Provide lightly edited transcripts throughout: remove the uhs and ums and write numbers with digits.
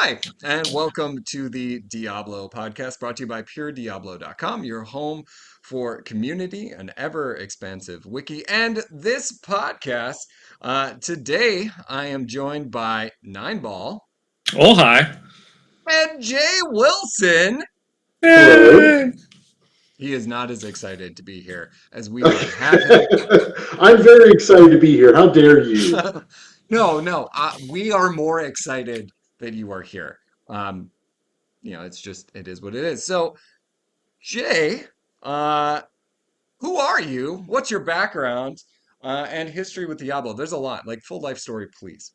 Hi, and welcome to the Diablo podcast brought to you by PureDiablo.com, your home for community, an ever expansive wiki. And this podcast, today I am joined by Nineball Oh, hi. and Jay Wilson. Hello. Yay! He is not as excited to be here as we would have him. I'm very excited to be here. How dare you? No, we are more excited that you are here. Um, it is what it is. So, Jay, uh, who are you? What's your background? And history with Diablo. There's a lot, like full life story, please.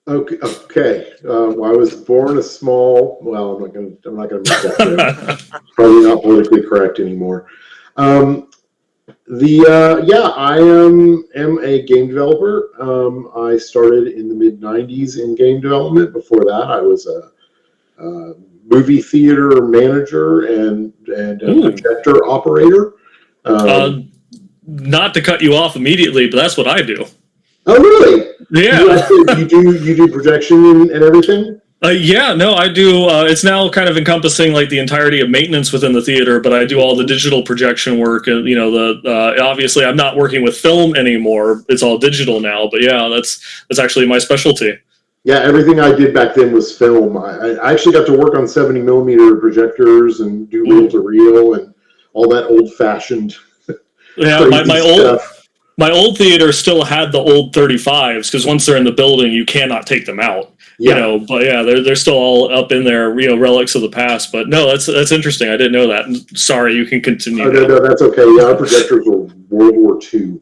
Okay. Well, I was born a small. Well, I'm not gonna make that joke. Probably not politically correct anymore. Um, yeah, I am a game developer. I started in the mid '90s in game development. Before that, I was a movie theater manager and a Ooh. projector operator. Uh, Um, Not to cut you off immediately, but that's what I do. oh, really? You Yeah. actually you do projection and everything? Yeah, no, I do. It's now kind of encompassing like the entirety of maintenance within the theater, but I do all the digital projection work. And obviously I'm not working with film anymore. It's all digital now. But yeah, that's actually my specialty. Yeah, everything I did back then was film. I actually got to work on 70 millimeter projectors and do reel Ooh. to reel and all that old fashioned Yeah, my, crazy my old stuff. my old theater still had the old 35s because once they're in the building, you cannot take them out. Yeah. But yeah, they're still all up in there, relics of the past. But no, that's interesting. I didn't know that. Sorry, you can continue Oh, no, now. no, that's okay. Yeah, our projectors were World War II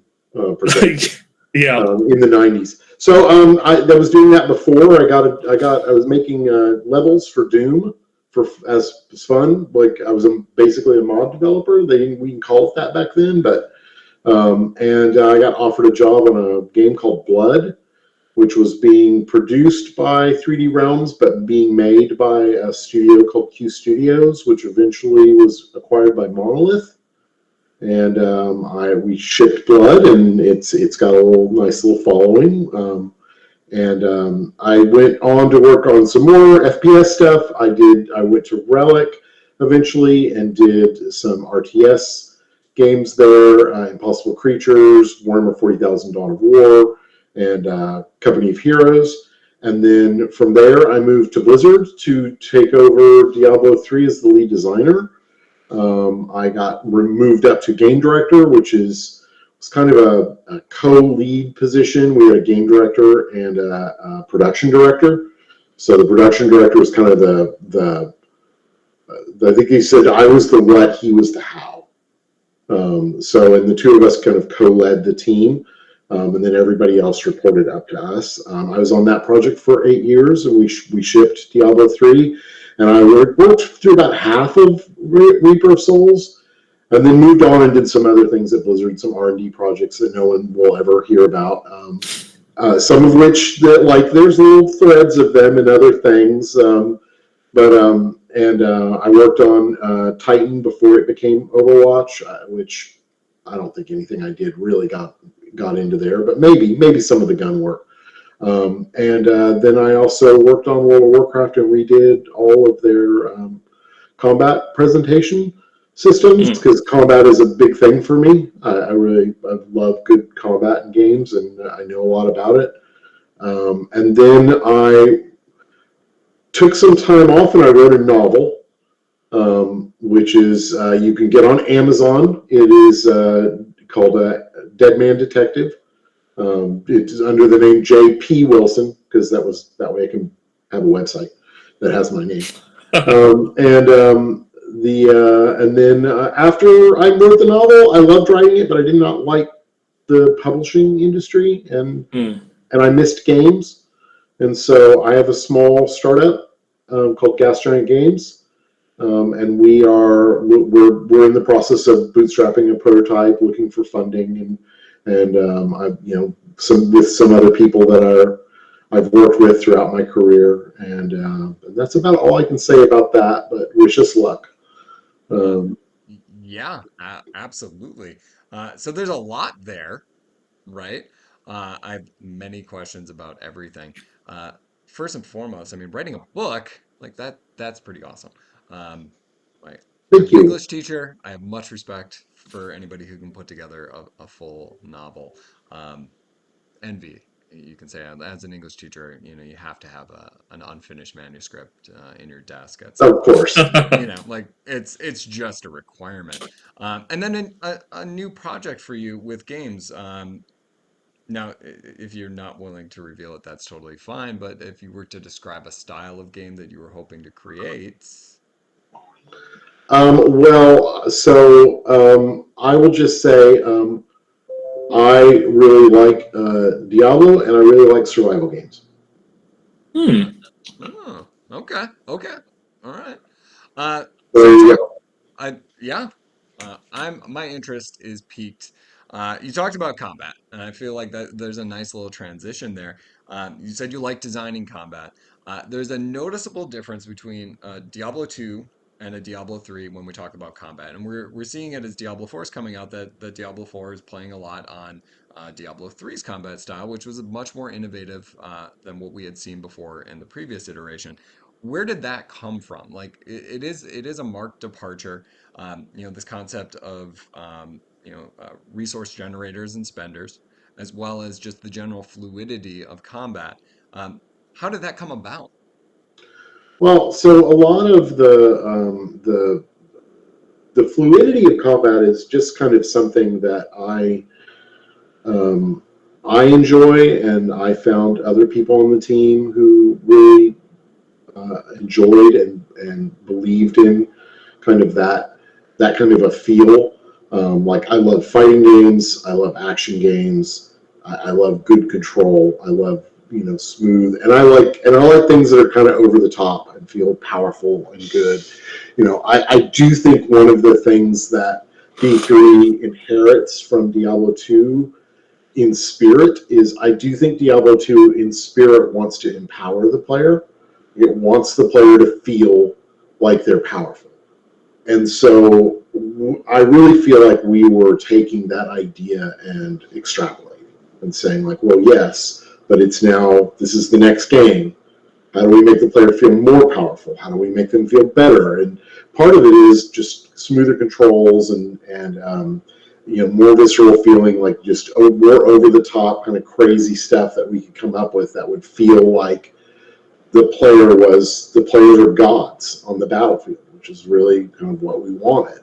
projectors Yeah. in the 90s. So I was doing that before. I was making levels for Doom for as fun. Like I was basically a mod developer. We didn't call it that back then, but and I got offered a job on a game called Blood, which was being produced by 3D Realms, but being made by a studio called Q Studios, which eventually was acquired by Monolith. And we shipped Blood, and it's got a nice little following. I went on to work on some more FPS stuff. I went to Relic eventually and did some RTS games there, Impossible Creatures, Warhammer 40,000 Dawn of War, and Company of Heroes. And then from there, I moved to Blizzard to take over Diablo 3 as the lead designer. I got moved up to game director, which was kind of a co-lead position. We had a game director and a production director. So the production director was kind of I think he said I was the what, he was the how. And the two of us kind of co-led the team. And then everybody else reported up to us. I was on that project for 8 years, and we shipped Diablo 3. And I worked through about half of Reaper of Souls, and then moved on and did some other things at Blizzard, some R&D projects that no one will ever hear about. Some of which there's little threads of them and other things. I worked on Titan before it became Overwatch, which I don't think anything I did really got into there, but maybe some of the gun work. Then I also worked on World of Warcraft and redid all of their combat presentation systems Mm. because combat is a big thing for me. I love good combat in games, and I know a lot about it. And then I took some time off and I wrote a novel, which is you can get on Amazon. It is called Dead Man Detective. It's under the name J.P. Wilson because that way I can have a website that has my name. And then after I wrote the novel, I loved writing it, but I did not like the publishing industry, Mm. and I missed games, and so I have a small startup called Gas Giant Games, and we're in the process of bootstrapping a prototype, looking for funding, and I with some other people that I've worked with throughout my career, and that's about all I can say about that. But wish us luck. Uh, Um, yeah, absolutely. So there's a lot there, right? I have many questions about everything. Uh, first and foremost, I mean, writing a book like that's pretty awesome. Um, like as Thank an you. English teacher, I have much respect for anybody who can put together a full novel. Um, envy, you can say, as an English teacher, you have to have an unfinished manuscript in your desk at some Of point. course. Like it's just a requirement. And then a new project for you with games. Now, if you're not willing to reveal it, that's totally fine. But if you were to describe a style of game that you were hoping to create, I will just say I really like Diablo, and I really like survival games. Hmm. oh, okay, okay, all right. Uh, So there so you talk. go. Yeah. My interest is piqued. You talked about combat, and I feel like that there's a nice little transition there. You said you like designing combat. There's a noticeable difference between Diablo 2 and a Diablo 3 when we talk about combat, and we're seeing it as Diablo 4 is coming out that Diablo 4 is playing a lot on Diablo 3's combat style, which was much more innovative than what we had seen before in the previous iteration. Where did that come from? Like it is a marked departure. This concept of resource generators and spenders, as well as just the general fluidity of combat. Um, how did that come about? Well, so a lot of the fluidity of combat is just kind of something that um, I enjoy, and I found other people on the team who really enjoyed and believed in kind of that kind of a feel. Like I love fighting games, I love action games, I love good control, I love smooth, and I like things that are kind of over the top and feel powerful and good. I do think one of the things that D3 inherits from Diablo 2 in spirit is I do think Diablo 2 in spirit wants to empower the player. It wants the player to feel like they're powerful. And so I really feel like we were taking that idea and extrapolating and saying like, well, yes, but this is the next game. How do we make the player feel more powerful? How do we make them feel better? And part of it is just smoother controls and more visceral feeling, like just more over the top kind of crazy stuff that we could come up with that would feel like the players are gods on the battlefield, which is really kind of what we wanted.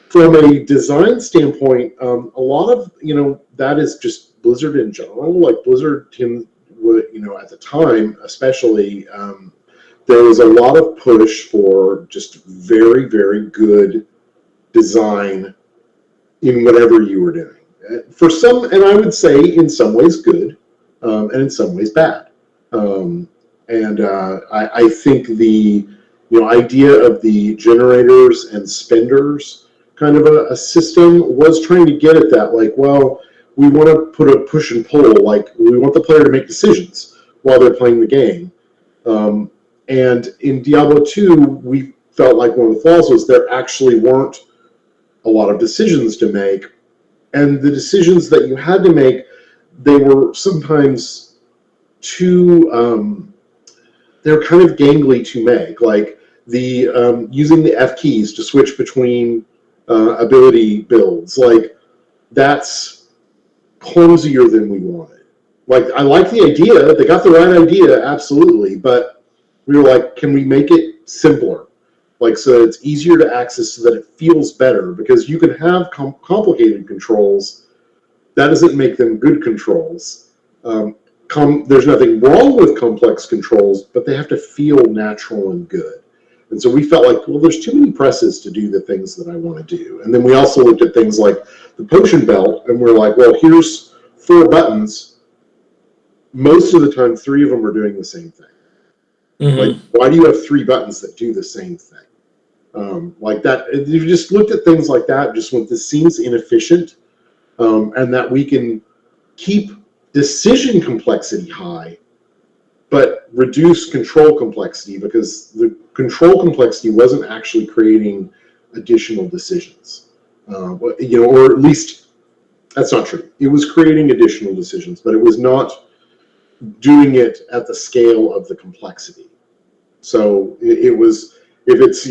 From a design standpoint, a lot of that is just Blizzard in general. Like Blizzard, at the time, especially, there was a lot of push for just very, very good design in whatever you were doing. For some, and I would say in some ways good, and in some ways bad. I think the idea of the generators and spenders kind of a system was trying to get at that. Like, well, we want to put a push and pull. Like, we want the player to make decisions while they're playing the game. And in Diablo 2, we felt like one of the flaws was there actually weren't a lot of decisions to make, and the decisions that you had to make, they were sometimes too they're kind of gangly to make, like the using the F keys to switch between ability builds, like that's clumsier than we wanted. Like I like the idea, they got the right idea, absolutely, but we were like, can we make it simpler? Like so that it's easier to access, so that it feels better, because you can have complicated controls. That doesn't make them good controls. Um, there's nothing wrong with complex controls, but they have to feel natural and good. And so we felt like, well, there's too many presses to do the things that I want to do. And then we also looked at things like the potion belt, and we're like, well, here's 4 buttons. Most of the time, 3 of them are doing the same thing. Like, Mm-hmm. why do you have 3 buttons that do the same thing? Like that, if you just looked at things like that, just went, this seems inefficient, and that we can keep decision complexity high, but reduce control complexity, because the control complexity wasn't actually creating additional decisions. Or at least that's not true. It was creating additional decisions, but it was not doing it at the scale of the complexity. So it was, if it's,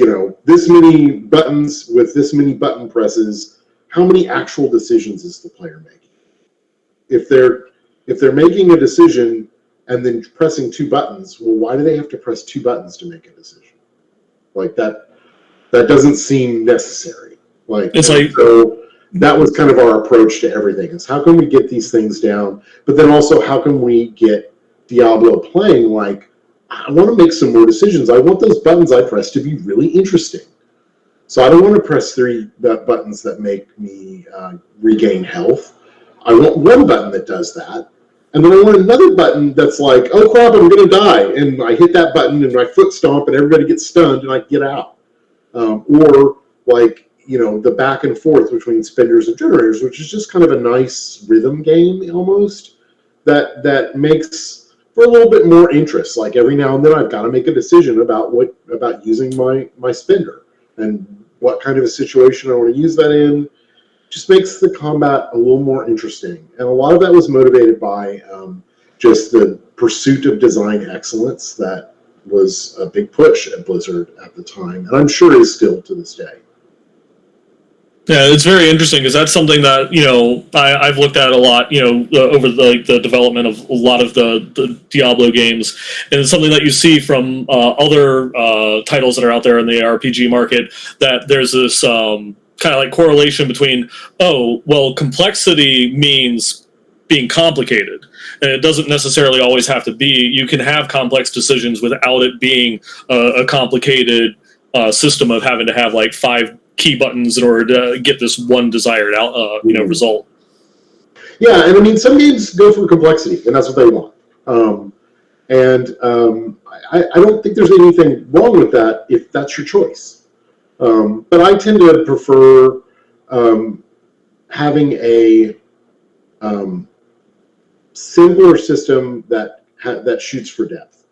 this many buttons with this many button presses, how many actual decisions is the player making? If they're making a decision and then pressing two buttons, well, why do they have to press two buttons to make a decision? Like that doesn't seem necessary. Like, It's like so that was kind of our approach to everything, is how can we get these things down, but then also how can we get Diablo playing like, I want to make some more decisions. I want those buttons I press to be really interesting. So I don't want to press three buttons that make me regain health. I want one button that does that. And then I want another button that's like, oh crap, I'm going to die. And I hit that button and my foot stomp and everybody gets stunned and I get out. Or like, the back and forth between spenders and generators, which is just kind of a nice rhythm game almost, that makes for a little bit more interest. Like every now and then I've got to make a decision about using my spender and what kind of a situation I want to use that in. Just makes the combat a little more interesting. And a lot of that was motivated by just the pursuit of design excellence that was a big push at Blizzard at the time, and I'm sure is still to this day. Yeah, it's very interesting because that's something that I've looked at a lot. Over the development of a lot of the Diablo games, and it's something that you see from other titles that are out there in the RPG market. That there's this kind of like correlation between, oh well, complexity means being complicated, and it doesn't necessarily always have to be. You can have complex decisions without it being a complicated system of having to have like five key buttons in order to get this one desired result. Yeah, and I mean, some games go for complexity, and that's what they want. And I don't think there's anything wrong with that if that's your choice. But I tend to prefer having a simpler system that shoots for depth.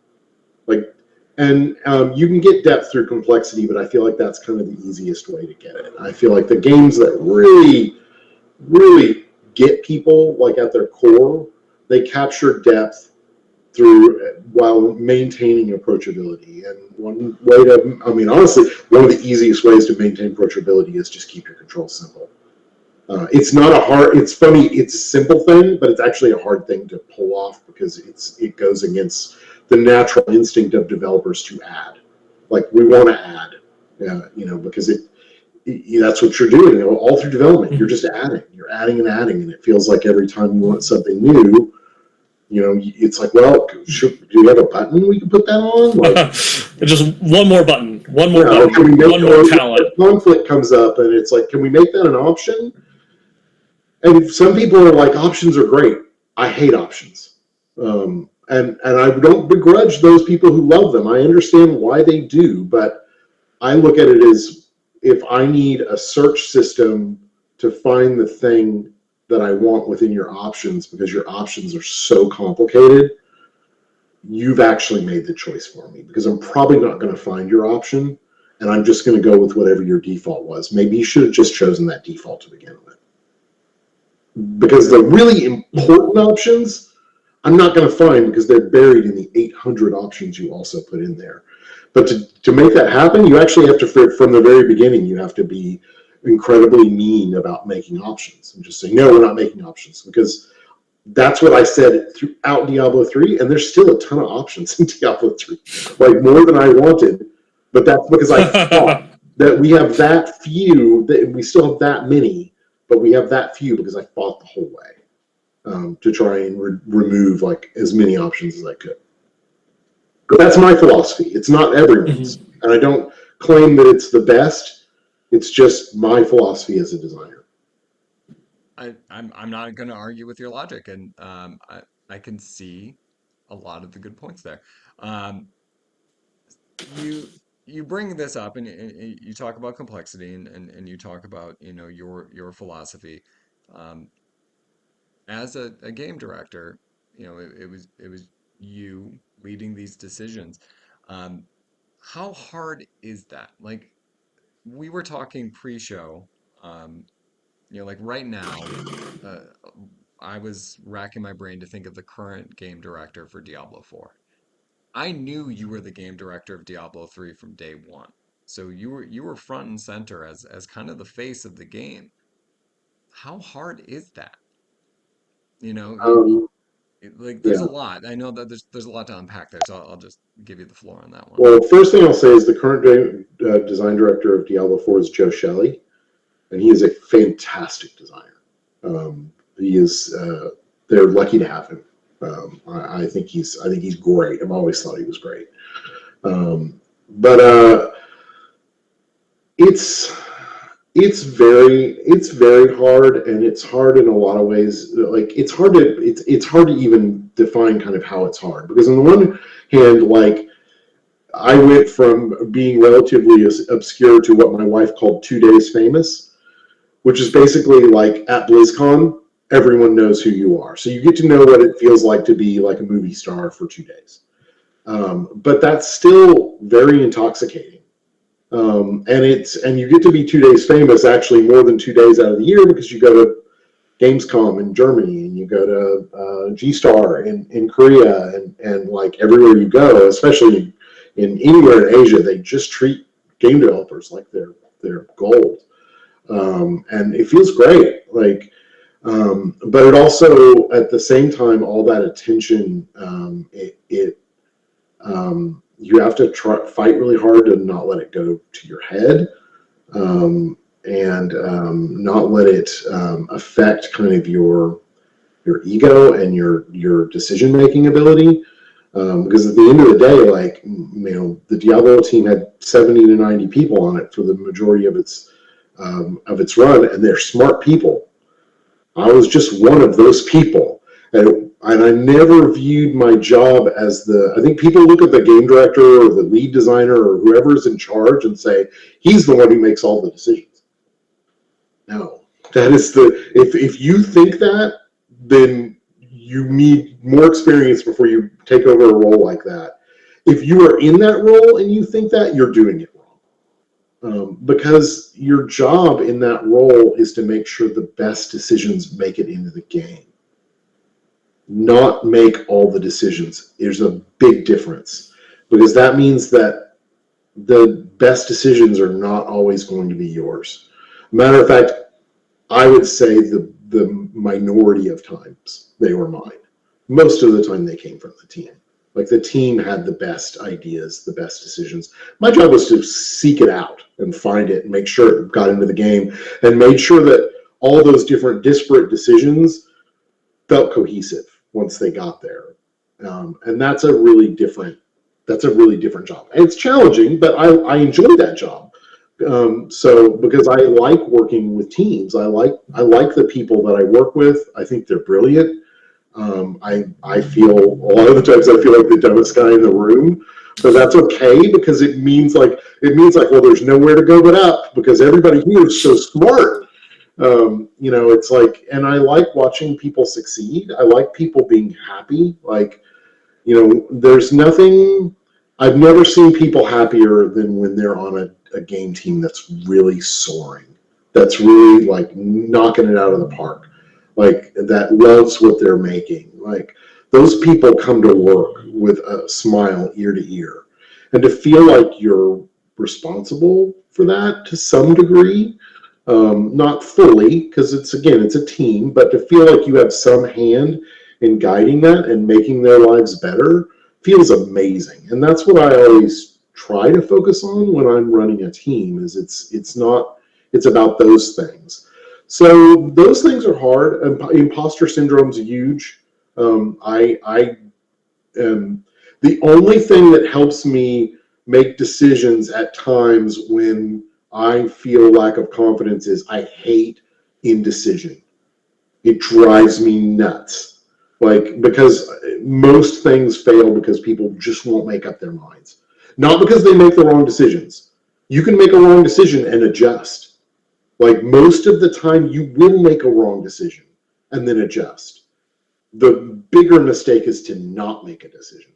Like, and you can get depth through complexity, but I feel like that's kind of the easiest way to get it. I feel like the games that really, really get people like at their core, they capture depth through while maintaining approachability. And one way to, I mean, honestly, one of the easiest ways to maintain approachability is just keep your controls simple. It's not a hard, it's funny, it's a simple thing, but it's actually a hard thing to pull off because it goes against the natural instinct of developers to add. Like, we want to add, because that's what you're doing, all through development. You're just adding, you're adding and adding, and it feels like every time you want something new, it's like, well, do we have a button we can put that on? Like, just one more button, can we make, one more talent. Conflict comes up, and it's like, can we make that an option? And some people are like, options are great. I hate options. And I don't begrudge those people who love them. I understand why they do, but I look at it as, if I need a search system to find the thing that I want within your options, because your options are so complicated, you've actually made the choice for me, because I'm probably not going to find your option, and I'm just going to go with whatever your default was. Maybe you should have just chosen that default to begin with. Because the really important options, I'm not going to find, because they're buried in the 800 options you also put in there. But to make that happen, you actually have to, from the very beginning, you have to be incredibly mean about making options and just say, no, we're not making options, because that's what I said throughout Diablo 3, and there's still a ton of options in Diablo 3, like more than I wanted, but that's because I thought that we have that few, that we still have that many, but we have that few because I fought the whole way to try and remove like as many options as I could. But that's my philosophy. It's not everyone's, and I don't claim that it's the best. It's just my philosophy as a designer. I'm not going to argue with your logic, and I can see a lot of the good points there. Um, you you bring this up, and you talk about complexity, and you talk about your philosophy. Um, as a game director, it was you leading these decisions. Um, how hard is that? Like, we were talking pre-show. Like right now, uh, I was racking my brain to think of the current game director for Diablo 4. I knew you were the game director of Diablo 3 from day one. So you were front and center as kind of the face of the game. How hard is that? You know, Um, like there's a yeah. lot. I know that there's a lot to unpack there, so I'll just give you the floor on that one. Well, first thing I'll say is the current design director of Diablo 4 is Joe Shelley, and he is a fantastic designer. He is. They're lucky to have him. I think he's great. I've always thought he was great. But it's it's very hard, and it's hard in a lot of ways. Like it's hard to even define kind of how it's hard, because on the one hand, like I went from being relatively obscure to what my wife called 2 days famous, which is basically like at BlizzCon, everyone knows who you are. So you get to know what it feels like to be like a movie star for 2 days. But that's still very intoxicating. And you get to be 2 days famous actually more than 2 days out of the year, because you go to Gamescom in Germany, and you go to G-Star in Korea, and like everywhere you go, especially in anywhere in Asia, they just treat game developers like they're gold. And it feels great. But it also, at the same time, all that attention, you have to fight really hard to not let it go to your head, and not let it affect kind of your ego and your decision making ability. Because at the end of the day, like, the Diablo team had 70 to 90 people on it for the majority of its run, and they're smart people. I was just one of those people. And I never viewed my job as I think people look at the game director or the lead designer or whoever's in charge and say, he's the one who makes all the decisions. No, that is if you think that, then you need more experience before you take over a role like that. If you are in that role and you think that, you're doing it wrong. Because your job in that role is to make sure the best decisions make it into the game, not make all the decisions. There's a big difference, because that means that the best decisions are not always going to be yours. Matter of fact, I would say the minority of times they were mine. Most of the time they came from the team. Like, the team had the best ideas, the best decisions. My job was to seek it out and find it and make sure it got into the game, and made sure that all those different disparate decisions felt cohesive once they got there. And that's a really different job. And it's challenging, but I enjoy that job. So because I like working with teams, I like the people that I work with. I think they're brilliant. I feel a lot of the times I feel like the dumbest guy in the room, but that's okay, because it means like, well, there's nowhere to go but up, because everybody here is so smart. It's like, and I like watching people succeed. I like people being happy. Like, there's nothing. I've never seen people happier than when they're on a game team that's really soaring, that's really like knocking it out of the park, like that loves what they're making. Like, those people come to work with a smile ear to ear, and to feel like you're responsible for that to some degree, not fully, because it's a team, but to feel like you have some hand in guiding that and making their lives better feels amazing. And that's what I always try to focus on when I'm running a team. Is it's about those things. So those things are hard. Imposter syndrome's huge. I am the only thing that helps me make decisions at times when I feel lack of confidence is I hate indecision. It drives me nuts. Like, because most things fail because people just won't make up their minds. Not because they make the wrong decisions. You can make a wrong decision and adjust. Like, most of the time you will make a wrong decision and then adjust. The bigger mistake is to not make a decision.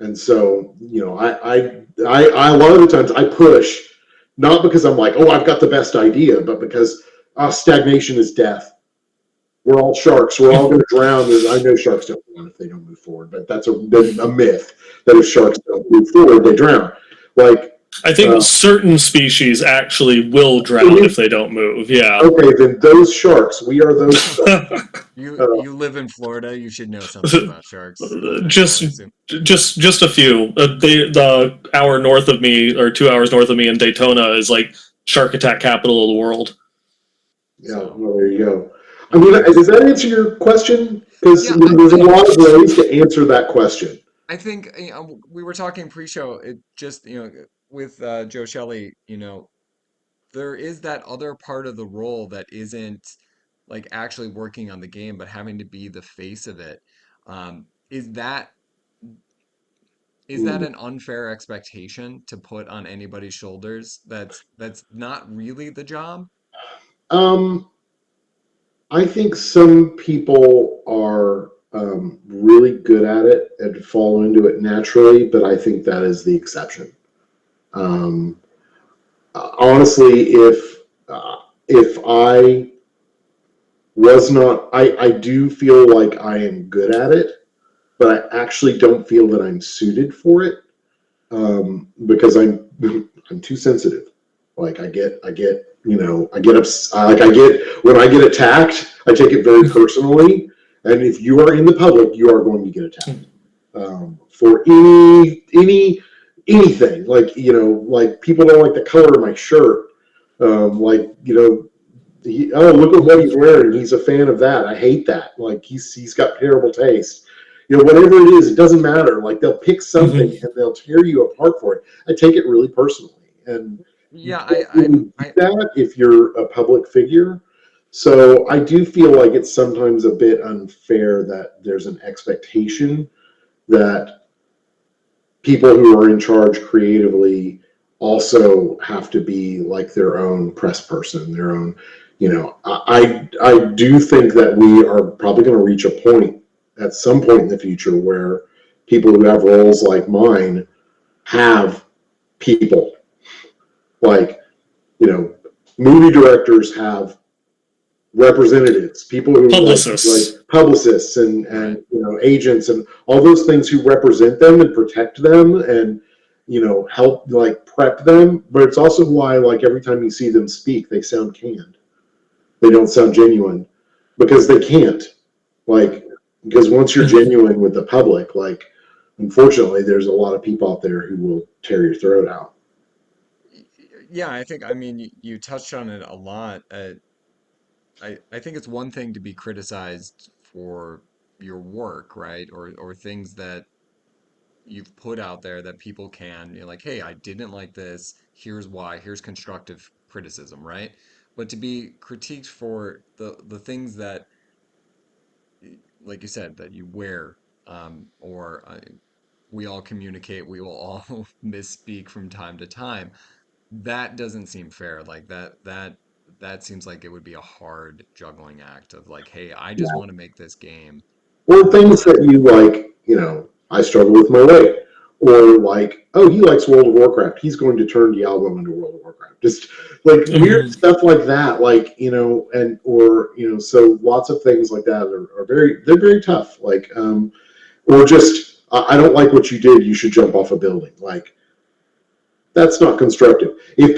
And so, I a lot of the times I push, not because I'm like, oh, I've got the best idea, but because stagnation is death. we're all sharks. We're all going to drown. I know sharks don't drown if they don't move forward, but that's a myth that if sharks don't move forward, they drown. Like, I think certain species actually will drown if they don't move. Yeah. Okay, then those sharks. We are those sharks. You live in Florida. You should know something about sharks. just I assume. just a few. The hour north of me, or 2 hours north of me in Daytona, is like shark attack capital of the world. Yeah, well, there you go. I mean, does that answer your question? Because Yeah, there's a lot of ways to answer that question. I think we were talking pre-show. It just with Joe Shelley, there is that other part of the role that isn't like actually working on the game, but having to be the face of it. Is that Mm. an unfair expectation to put on anybody's shoulders? That's not really the job. Um, I think some people are really good at it and fall into it naturally, but I think that is the exception. Um, Honestly, if I was not, I do feel like I am good at it, but I actually don't feel that I'm suited for it because I'm too sensitive. Like I get like I get when I get attacked, I take it very personally. And if you are in the public, you are going to get attacked for anything. Like like people don't like the color of my shirt. Like oh, look at what he's wearing. He's a fan of that. I hate that. Like he's got terrible taste. Whatever it is, it doesn't matter. Like they'll pick something and they'll tear you apart for it. I take it really personally, and you Yeah, can't really do that if you're a public figure. So I do feel like it's sometimes a bit unfair that there's an expectation that people who are in charge creatively also have to be like their own press person, their own, I do think that we are probably going to reach a point at some point in the future where people who have roles like mine have people like, movie directors have representatives, people who Publicists. like publicists and agents and all those things who represent them and protect them and help like prep them. But it's also why like every time you see them speak, they sound canned. They don't sound genuine because they can't. Like because once you're genuine with the public, like unfortunately, there's a lot of people out there who will tear your throat out. Yeah, I mean you touched on it a lot. I think it's one thing to be criticized for your work, right? Or things that you've put out there that people can, like, hey, I didn't like this. Here's why. Here's constructive criticism, right? But to be critiqued for the things that, like you said, that you wear, or we all communicate, we will all misspeak from time to time. That doesn't seem fair. Like that seems like it would be a hard juggling act of like, hey, I just want to make this game. Or things But that you like, I struggle with my weight. Or like, oh, he likes World of Warcraft. He's going to turn Diablo into World of Warcraft. Just like weird stuff like that. Like, and or so lots of things like that are they're very tough. Like, or just I don't like what you did. You should jump off a building. Like, that's not constructive. If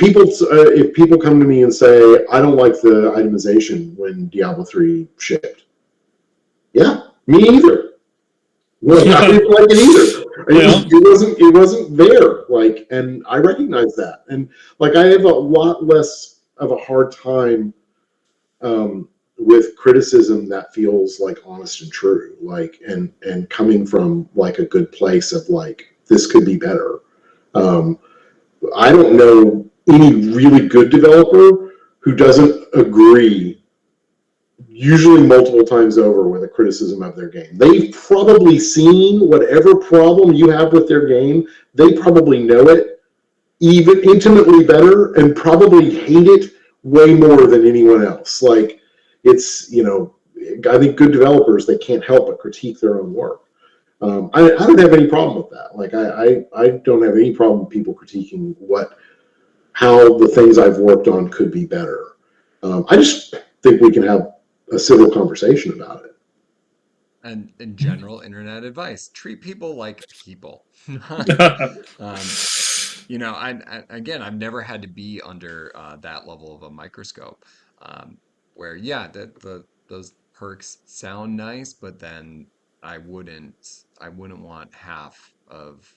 people come to me and say I don't like the itemization when Diablo 3 shipped, yeah, me either. Well, I didn't like it either. It wasn't there. Like, and I recognize that. And like, I have a lot less of a hard time with criticism that feels like honest and true. Like, and coming from like a good place of like this could be better. Um, I don't know any really good developer who doesn't agree usually multiple times over with a criticism of their game. They've probably seen whatever problem you have with their game. They probably know it even intimately better and probably hate it way more than anyone else. Like it's, I think good developers, they can't help but critique their own work. I don't have any problem with that. Like I don't have any problem with people critiquing how the things I've worked on could be better. I just think we can have a civil conversation about it. And in general, internet advice: treat people like people. Um, again, I've never had to be under that level of a microscope, where yeah, those perks sound nice, but then I wouldn't want half of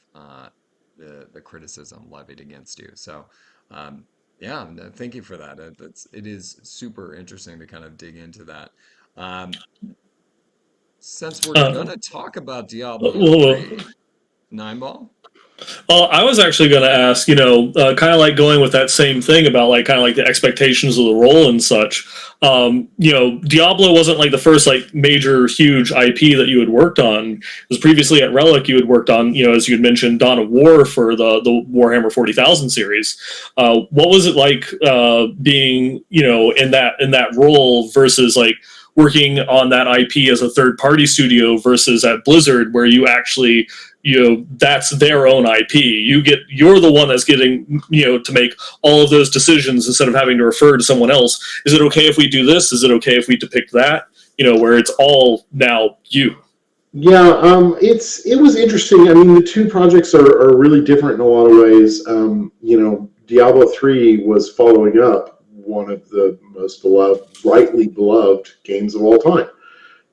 the criticism levied against you. So, yeah, no, thank you for that. It is super interesting to kind of dig into that. Um, since we're uh, gonna talk about Diablo well, 3, Nine Ball. I was actually going to ask, kind of like going with that same thing about like kind of like the expectations of the role and such. Diablo wasn't like the first like major huge IP that you had worked on. Because previously at Relic, you had worked on, as you had mentioned, Dawn of War for the Warhammer 40,000 series. What was it like being, in that role versus like working on that IP as a third party studio versus at Blizzard, where you actually that's their own IP. You're the one that's getting to make all of those decisions instead of having to refer to someone else. Is it okay if we do this? Is it okay if we depict that? Where it's all now you. Yeah, it was interesting. I mean, the two projects are really different in a lot of ways. Diablo 3 was following up one of the most beloved, rightly beloved games of all time.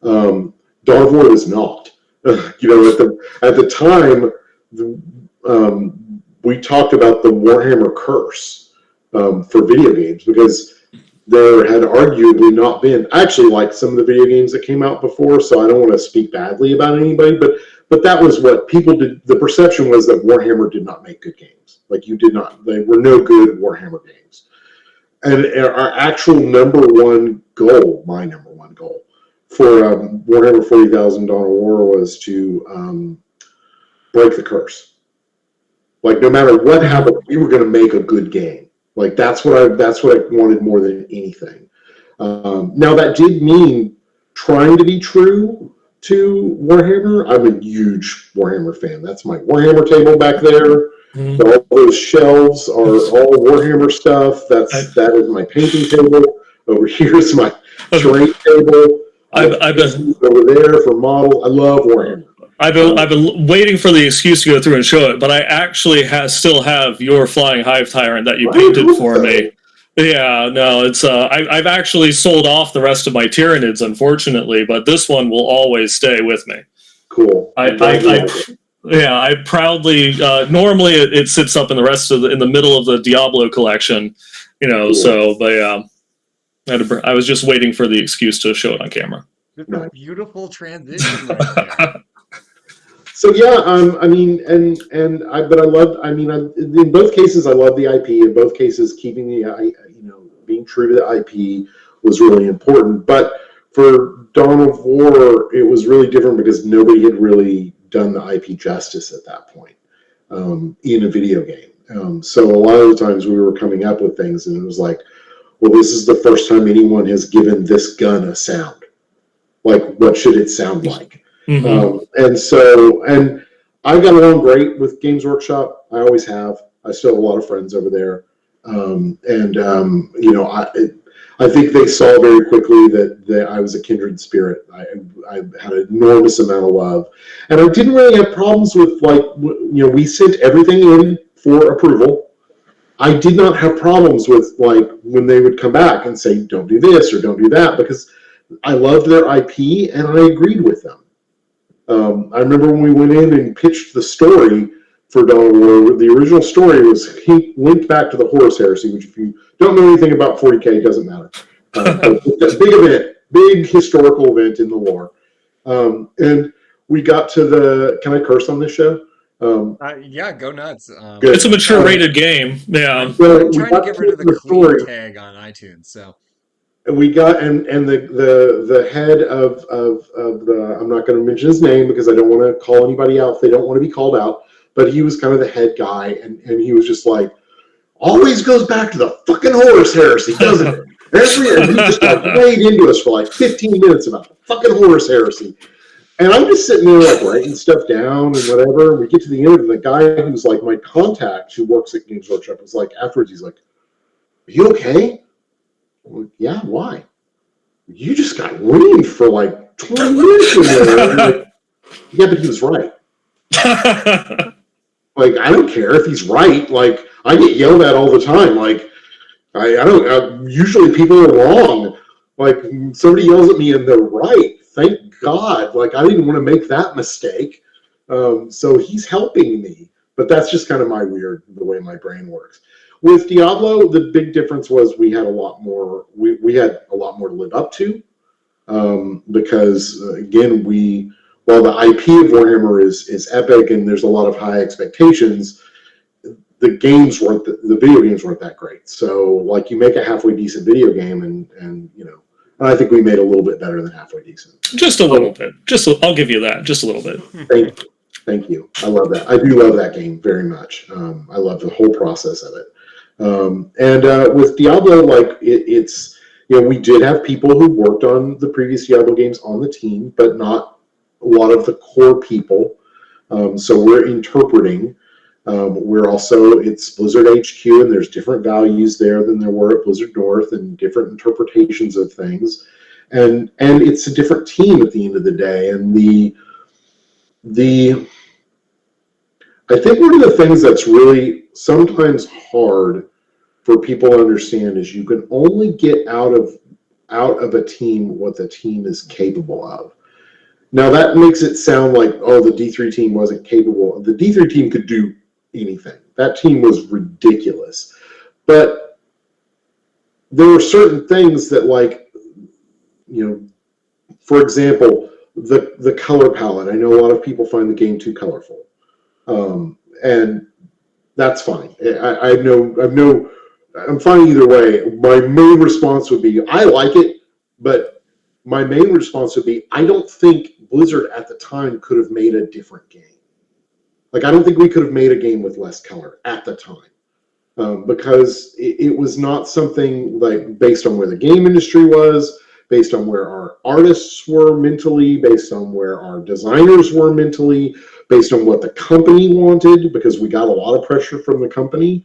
Dawn of War was not. At the time, we talked about the Warhammer curse for video games because there had arguably not been. I actually like some of the video games that came out before, so I don't want to speak badly about anybody, but that was what people did. The perception was that Warhammer did not make good games. Like they were no good Warhammer games. And our actual number one goal, my number one goal for Warhammer 40,000 Dawn of War was to break the curse. Like no matter what happened, we were going to make a good game. Like that's what I wanted more than anything. Now that did mean trying to be true to Warhammer. I'm a huge Warhammer fan. That's my Warhammer table back there. Mm-hmm. All those shelves are all Warhammer stuff. That is my painting table. Over here is my terrain table. I've been over there for model. I love Warhammer. I've been waiting for the excuse to go through and show it, but I actually still have your flying hive tyrant that you painted for me. Yeah, no, it's I've actually sold off the rest of my Tyranids, unfortunately, but this one will always stay with me. Cool. I proudly. Normally, it sits up in the middle of the Diablo collection, cool. So, but yeah, I was just waiting for the excuse to show it on camera. It's a beautiful transition right there. So yeah, I mean, but I love. I mean, in both cases, I love the IP. In both cases, keeping being true to the IP was really important. But for Dawn of War, it was really different because nobody had really done the IP justice at that point in a video game. So a lot of the times we were coming up with things, and it was like, well, this is the first time anyone has given this gun a sound. Like, what should it sound like? Mm-hmm. And I got along great with Games Workshop. I always have. I still have a lot of friends over there. I think they saw very quickly that I was a kindred spirit. I had an enormous amount of love. And I didn't really have problems with, we sent everything in for approval. I did not have problems with, when they would come back and say, don't do this or don't do that, because I loved their IP and I agreed with them. I remember when we went in and pitched the story for Dawn of War, the original story was he linked back to the Horus Heresy, which if you don't know anything about 40K, it doesn't matter. It's a big event, big historical event in the lore. And we got to can I curse on this show? Yeah, go nuts. It's a mature rated game. Yeah. I'm trying to get rid of the clean tag on iTunes, so. We got and the head of the I'm not going to mention his name because I don't want to call anybody out if they don't want to be called out, but he was kind of the head guy and he was just like, always goes back to the fucking Horus Heresy, doesn't it? And he just laid into us for 15 minutes about the fucking Horus Heresy. And I'm just sitting there writing stuff down and whatever. And we get to the end, and the guy who's my contact who works at Games Workshop was afterwards, he's like, "Are you okay?" Well, yeah, why? you just got reamed for like 20 minutes in there. I'm like, yeah, but he was right. Like, I don't care if he's right. Like, I get yelled at all the time. Like, I don't. Usually, people are wrong. Like, somebody yells at me and they're right. Thank God. Like, I didn't want to make that mistake. So he's helping me. But that's just kind of the way my brain works. With Diablo, the big difference was we had a lot more. We had a lot more to live up to. Because again, while the IP of Warhammer is epic and there's a lot of high expectations, the video games weren't that great. So like, you make a halfway decent video game, and I think we made a little bit better than halfway decent. Just a little bit. I'll give you that. Just a little bit. Thank you. I love that. I do love that game very much. I love the whole process of it. And with Diablo, like it's. We did have people who worked on the previous Diablo games on the team, but not a lot of the core people. So we're interpreting. It's Blizzard HQ, and there's different values there than there were at Blizzard North, and different interpretations of things. And it's a different team at the end of the day. And I think one of the things that's really sometimes hard for people to understand is you can only get out of a team what the team is capable of. Now that makes it sound like, oh, the D3 team wasn't capable. The D3 team could do anything. That team was ridiculous. But there were certain things that, like, for example, the color palette. I know a lot of people find the game too colorful. And that's fine. I'm fine either way. My main response would be, I like it, but my main response would be, I don't think Blizzard at the time could have made a different game. Like, I don't think we could have made a game with less color at the time, because it was not something, like, based on where the game industry was, based on where our artists were mentally, based on where our designers were mentally, based on what the company wanted, because we got a lot of pressure from the company.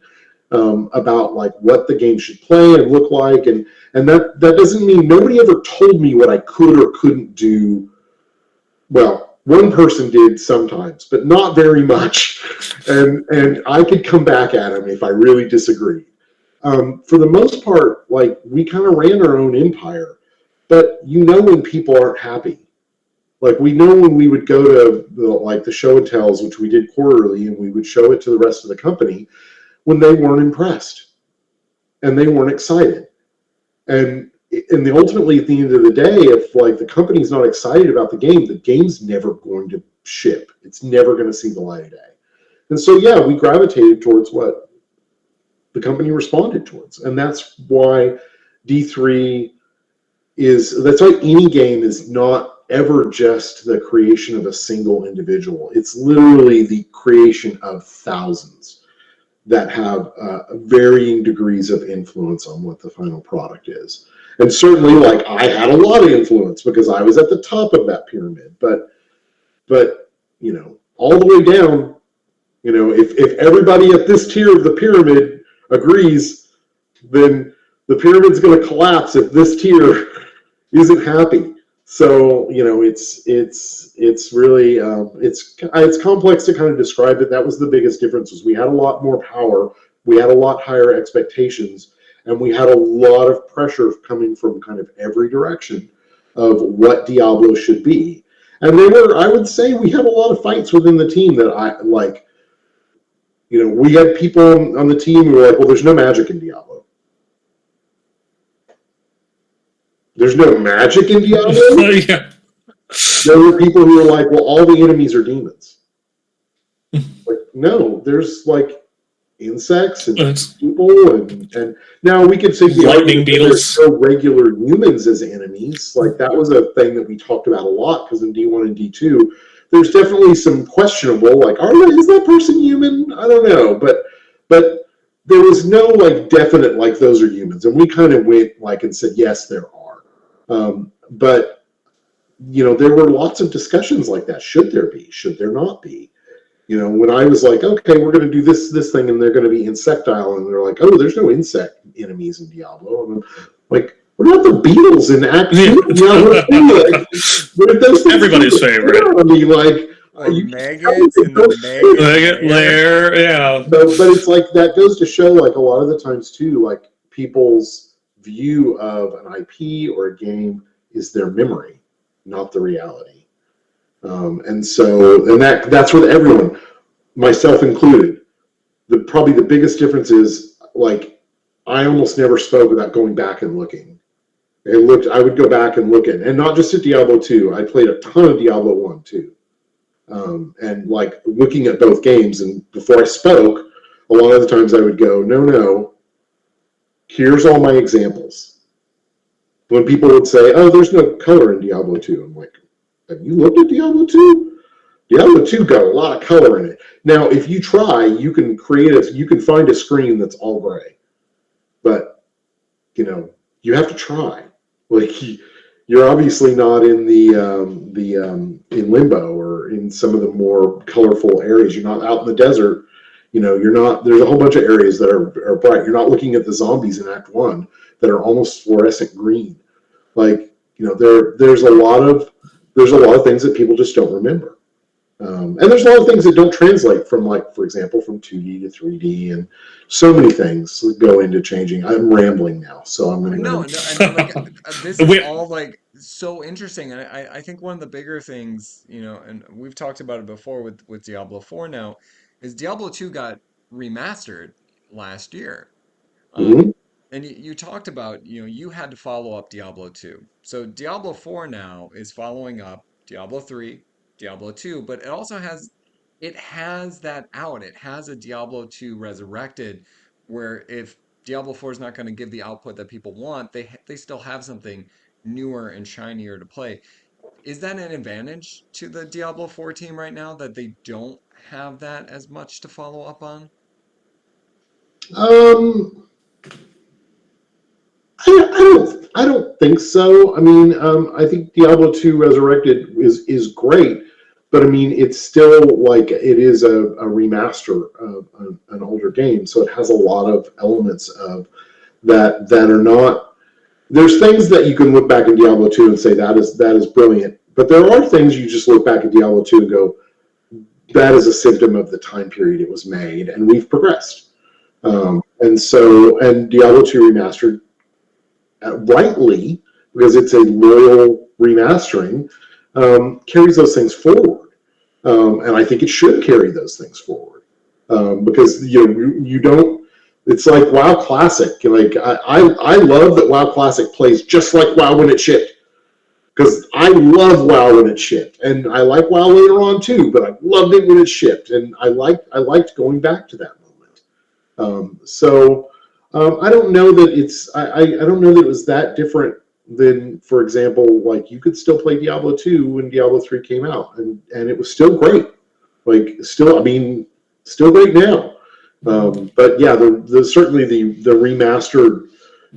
About like what the game should play and look like, and that doesn't mean nobody ever told me what I could or couldn't do. Well, one person did sometimes, but not very much, and I could come back at him if I really disagreed. For the most part, like, we kind of ran our own empire, but when people aren't happy. Like, we know when we would go to the show and tells, which we did quarterly, and we would show it to the rest of the company, when they weren't impressed and they weren't excited. And ultimately, at the end of the day, if like the company's not excited about the game's never going to ship. It's never going to see the light of day. And so, yeah, we gravitated towards what the company responded towards. And that's why D3 that's why any game is not ever just the creation of a single individual. It's literally the creation of thousands that have varying degrees of influence on what the final product is. And certainly, like, I had a lot of influence because I was at the top of that pyramid. But all the way down, if everybody at this tier of the pyramid agrees, then the pyramid's going to collapse if this tier isn't happy. So it's really it's complex to kind of describe it. That was the biggest difference. Was we had a lot more power, we had a lot higher expectations, and we had a lot of pressure coming from kind of every direction of what Diablo should be. And I would say, we had a lot of fights within the team that I like. We had people on the team who were like, "Well, there's no magic in Diablo." There's no magic in Diablo? Yeah. There were people who were like, well, all the enemies are demons. Like, no, there's like insects and people, and now we could say lightning beetles. There's no regular humans as enemies. Like, that was a thing that we talked about a lot, because in D1 and D2, there's definitely some questionable, like, is that person human? I don't know, but there was no like definite, like, those are humans, and we kind of went like and said, yes, there are. But there were lots of discussions like that. Should there be? Should there not be? When I was like, okay, we're going to do this thing, and they're going to be insectile, and they're like, oh, there's no insect enemies in Diablo. And I'm like, what about the Beatles in Act 2? Like, those things Everybody's favorite. Like, Or you maggots in the maggot Maggot lair. lair, yeah. but it's like that goes to show, like, a lot of the times too, like, people's view of an IP or a game is their memory, not the reality. And that's with everyone, myself included. Probably the biggest difference is, like, I almost never spoke without going back and looking. I would go back and look at, and not just at Diablo 2. I played a ton of Diablo 1 too. And like looking at both games, and before I spoke, a lot of the times I would go, no, here's all my examples. When people would say, oh, there's no color in Diablo 2, I'm like, have you looked at Diablo 2? Diablo 2 got a lot of color in it. Now, if you try, you can find a screen that's all gray. But, you have to try. Like, you're obviously not in in limbo or in some of the more colorful areas. You're not out in the desert. You're not. There's a whole bunch of areas that are bright. You're not looking at the zombies in Act 1 that are almost fluorescent green. Like, there's a lot of things that people just don't remember. And there's a lot of things that don't translate from, like, for example, from 2D to 3D, and so many things go into changing. I'm rambling now, so I'm going to No, go. no, and like this is all like so interesting, and I think one of the bigger things, and we've talked about it before with Diablo 4 now, is Diablo 2 got remastered last year. Um, Mhm. and you talked about, you had to follow up Diablo 2. So Diablo 4 now is following up Diablo 3, Diablo 2, but it has that out. It has a Diablo 2 Resurrected, where if Diablo 4 is not going to give the output that people want, they still have something newer and shinier to play. Is that an advantage to the Diablo 4 team right now that they don't have that as much to follow up on? Um, I don't think so. I mean, I think Diablo 2 Resurrected is great, but I mean, it's still like it is a remaster of an older game, so it has a lot of elements of that are not. There's things that you can look back in Diablo 2 and say that is brilliant, but there are things you just look back at Diablo 2 and go, that is a symptom of the time period it was made, and we've progressed. And Diablo 2 Remastered, rightly, because it's a loyal remastering, carries those things forward. And I think it should carry those things forward. Because you don't. It's like WoW Classic. Like, I love that WoW Classic plays just like WoW when it shipped. Because I love WoW when it shipped, and I like WoW later on too. But I loved it when it shipped, and I liked going back to that moment. I don't know that I don't know that it was that different than, for example, like, you could still play Diablo 2 when Diablo 3 came out, and it was still great. Like, still, I mean, still great now. But yeah, certainly the remastered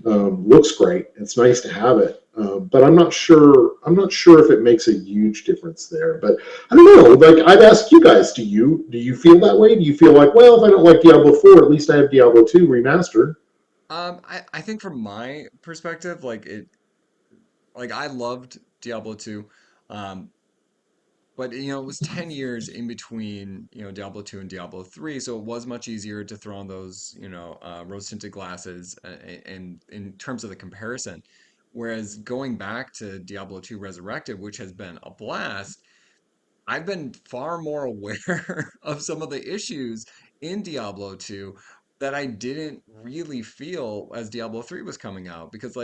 looks great. It's nice to have it. But I'm not sure. I'm not sure if it makes a huge difference there. But I don't know. Like, I'd ask you guys, do you feel that way? Do you feel like, well, if I don't like Diablo 4, at least I have Diablo 2 remastered? I think from my perspective, like I loved Diablo 2. Um, but it was 10 years in between, Diablo 2 and Diablo 3, so it was much easier to throw on those, rose-tinted glasses in terms of the comparison. Whereas going back to Diablo 2 Resurrected, which has been a blast, I've been far more aware of some of the issues in Diablo 2 that I didn't really feel as Diablo 3 was coming out, because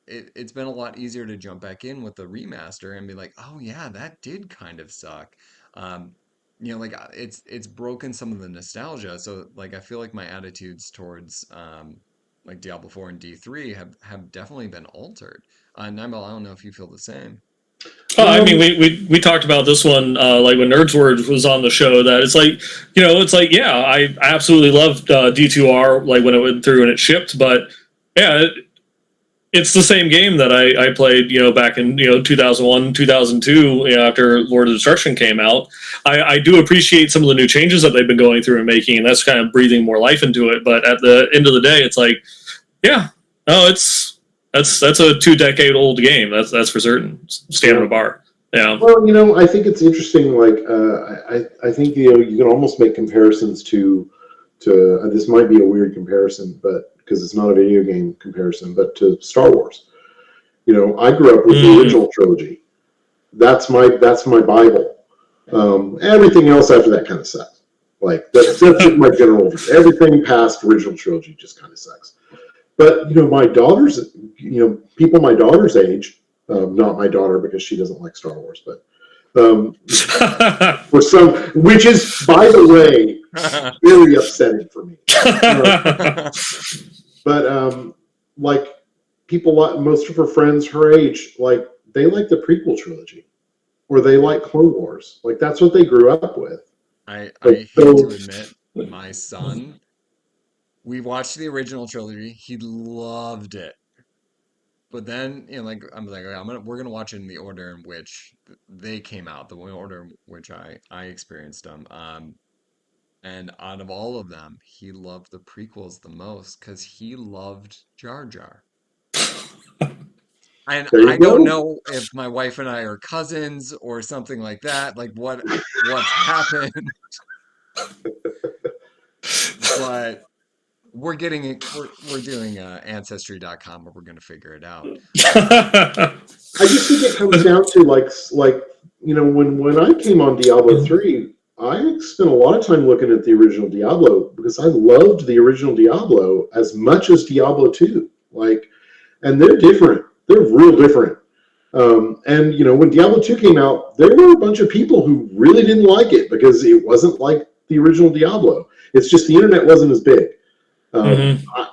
it's been a lot easier to jump back in with the remaster and be like, oh yeah, that did kind of suck. Um, it's broken some of the nostalgia. So like I feel like my attitudes towards like Diablo 4 and D3 have definitely been altered. Nimel, I don't know if you feel the same. I mean, Um, we talked about this one, like when Nerdsword was on the show, that it's like, it's like, yeah, I absolutely loved D2R, like when it went through and it shipped, but yeah, it's the same game that I played, back in, 2001, 2002, after Lord of Destruction came out. I do appreciate some of the new changes that they've been going through and making, and that's kind of breathing more life into it. But at the end of the day, it's like, yeah, no, That's a 2-decade-old game. That's for certain. Stamina bar. Yeah. Well, I think it's interesting. Like, I think you can almost make comparisons to this might be a weird comparison, but because it's not a video game comparison, but to Star Wars. I grew up with the original trilogy. That's my Bible. Everything else after that kind of sucks. Like that's my general view. Everything past original trilogy just kind of sucks. But my daughters, people my daughter's age, not my daughter because she doesn't like Star Wars, but for some, which is, by the way, very upsetting for me. But like people, most of her friends her age, like they like the prequel trilogy, or they like Clone Wars. Like that's what they grew up with. I Like, hate to admit, my son, we watched the original trilogy. He loved it. But then, like I'm like, okay, we're gonna watch it in the order in which they came out, the order in which I experienced them. And out of all of them, he loved the prequels the most because he loved Jar Jar. And there I you don't go. know if my wife and I are cousins or something like that, like what's happened, but we're doing ancestry.com where we're gonna figure it out. I just think it comes down to like when I came on Diablo 3, I spent a lot of time looking at the original Diablo because I loved the original Diablo as much as Diablo 2. Like, and they're different. They're real different. And when Diablo 2 came out, there were a bunch of people who really didn't like it because it wasn't like the original Diablo. It's just the internet wasn't as big.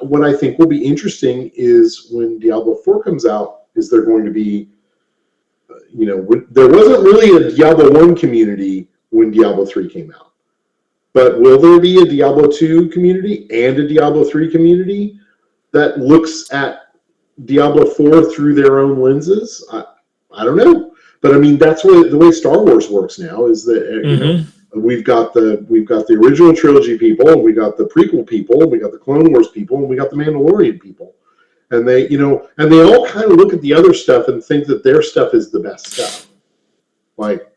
What I think will be interesting is when Diablo 4 comes out, is there going to be, there wasn't really a Diablo 1 community when Diablo 3 came out. But will there be a Diablo 2 community and a Diablo 3 community that looks at Diablo 4 through their own lenses? I don't know. But I mean, that's the way Star Wars works now is that, we've got the original trilogy people, and we got the prequel people, and we got the Clone Wars people, and we got the Mandalorian people. And they all kind of look at the other stuff and think that their stuff is the best stuff. Like,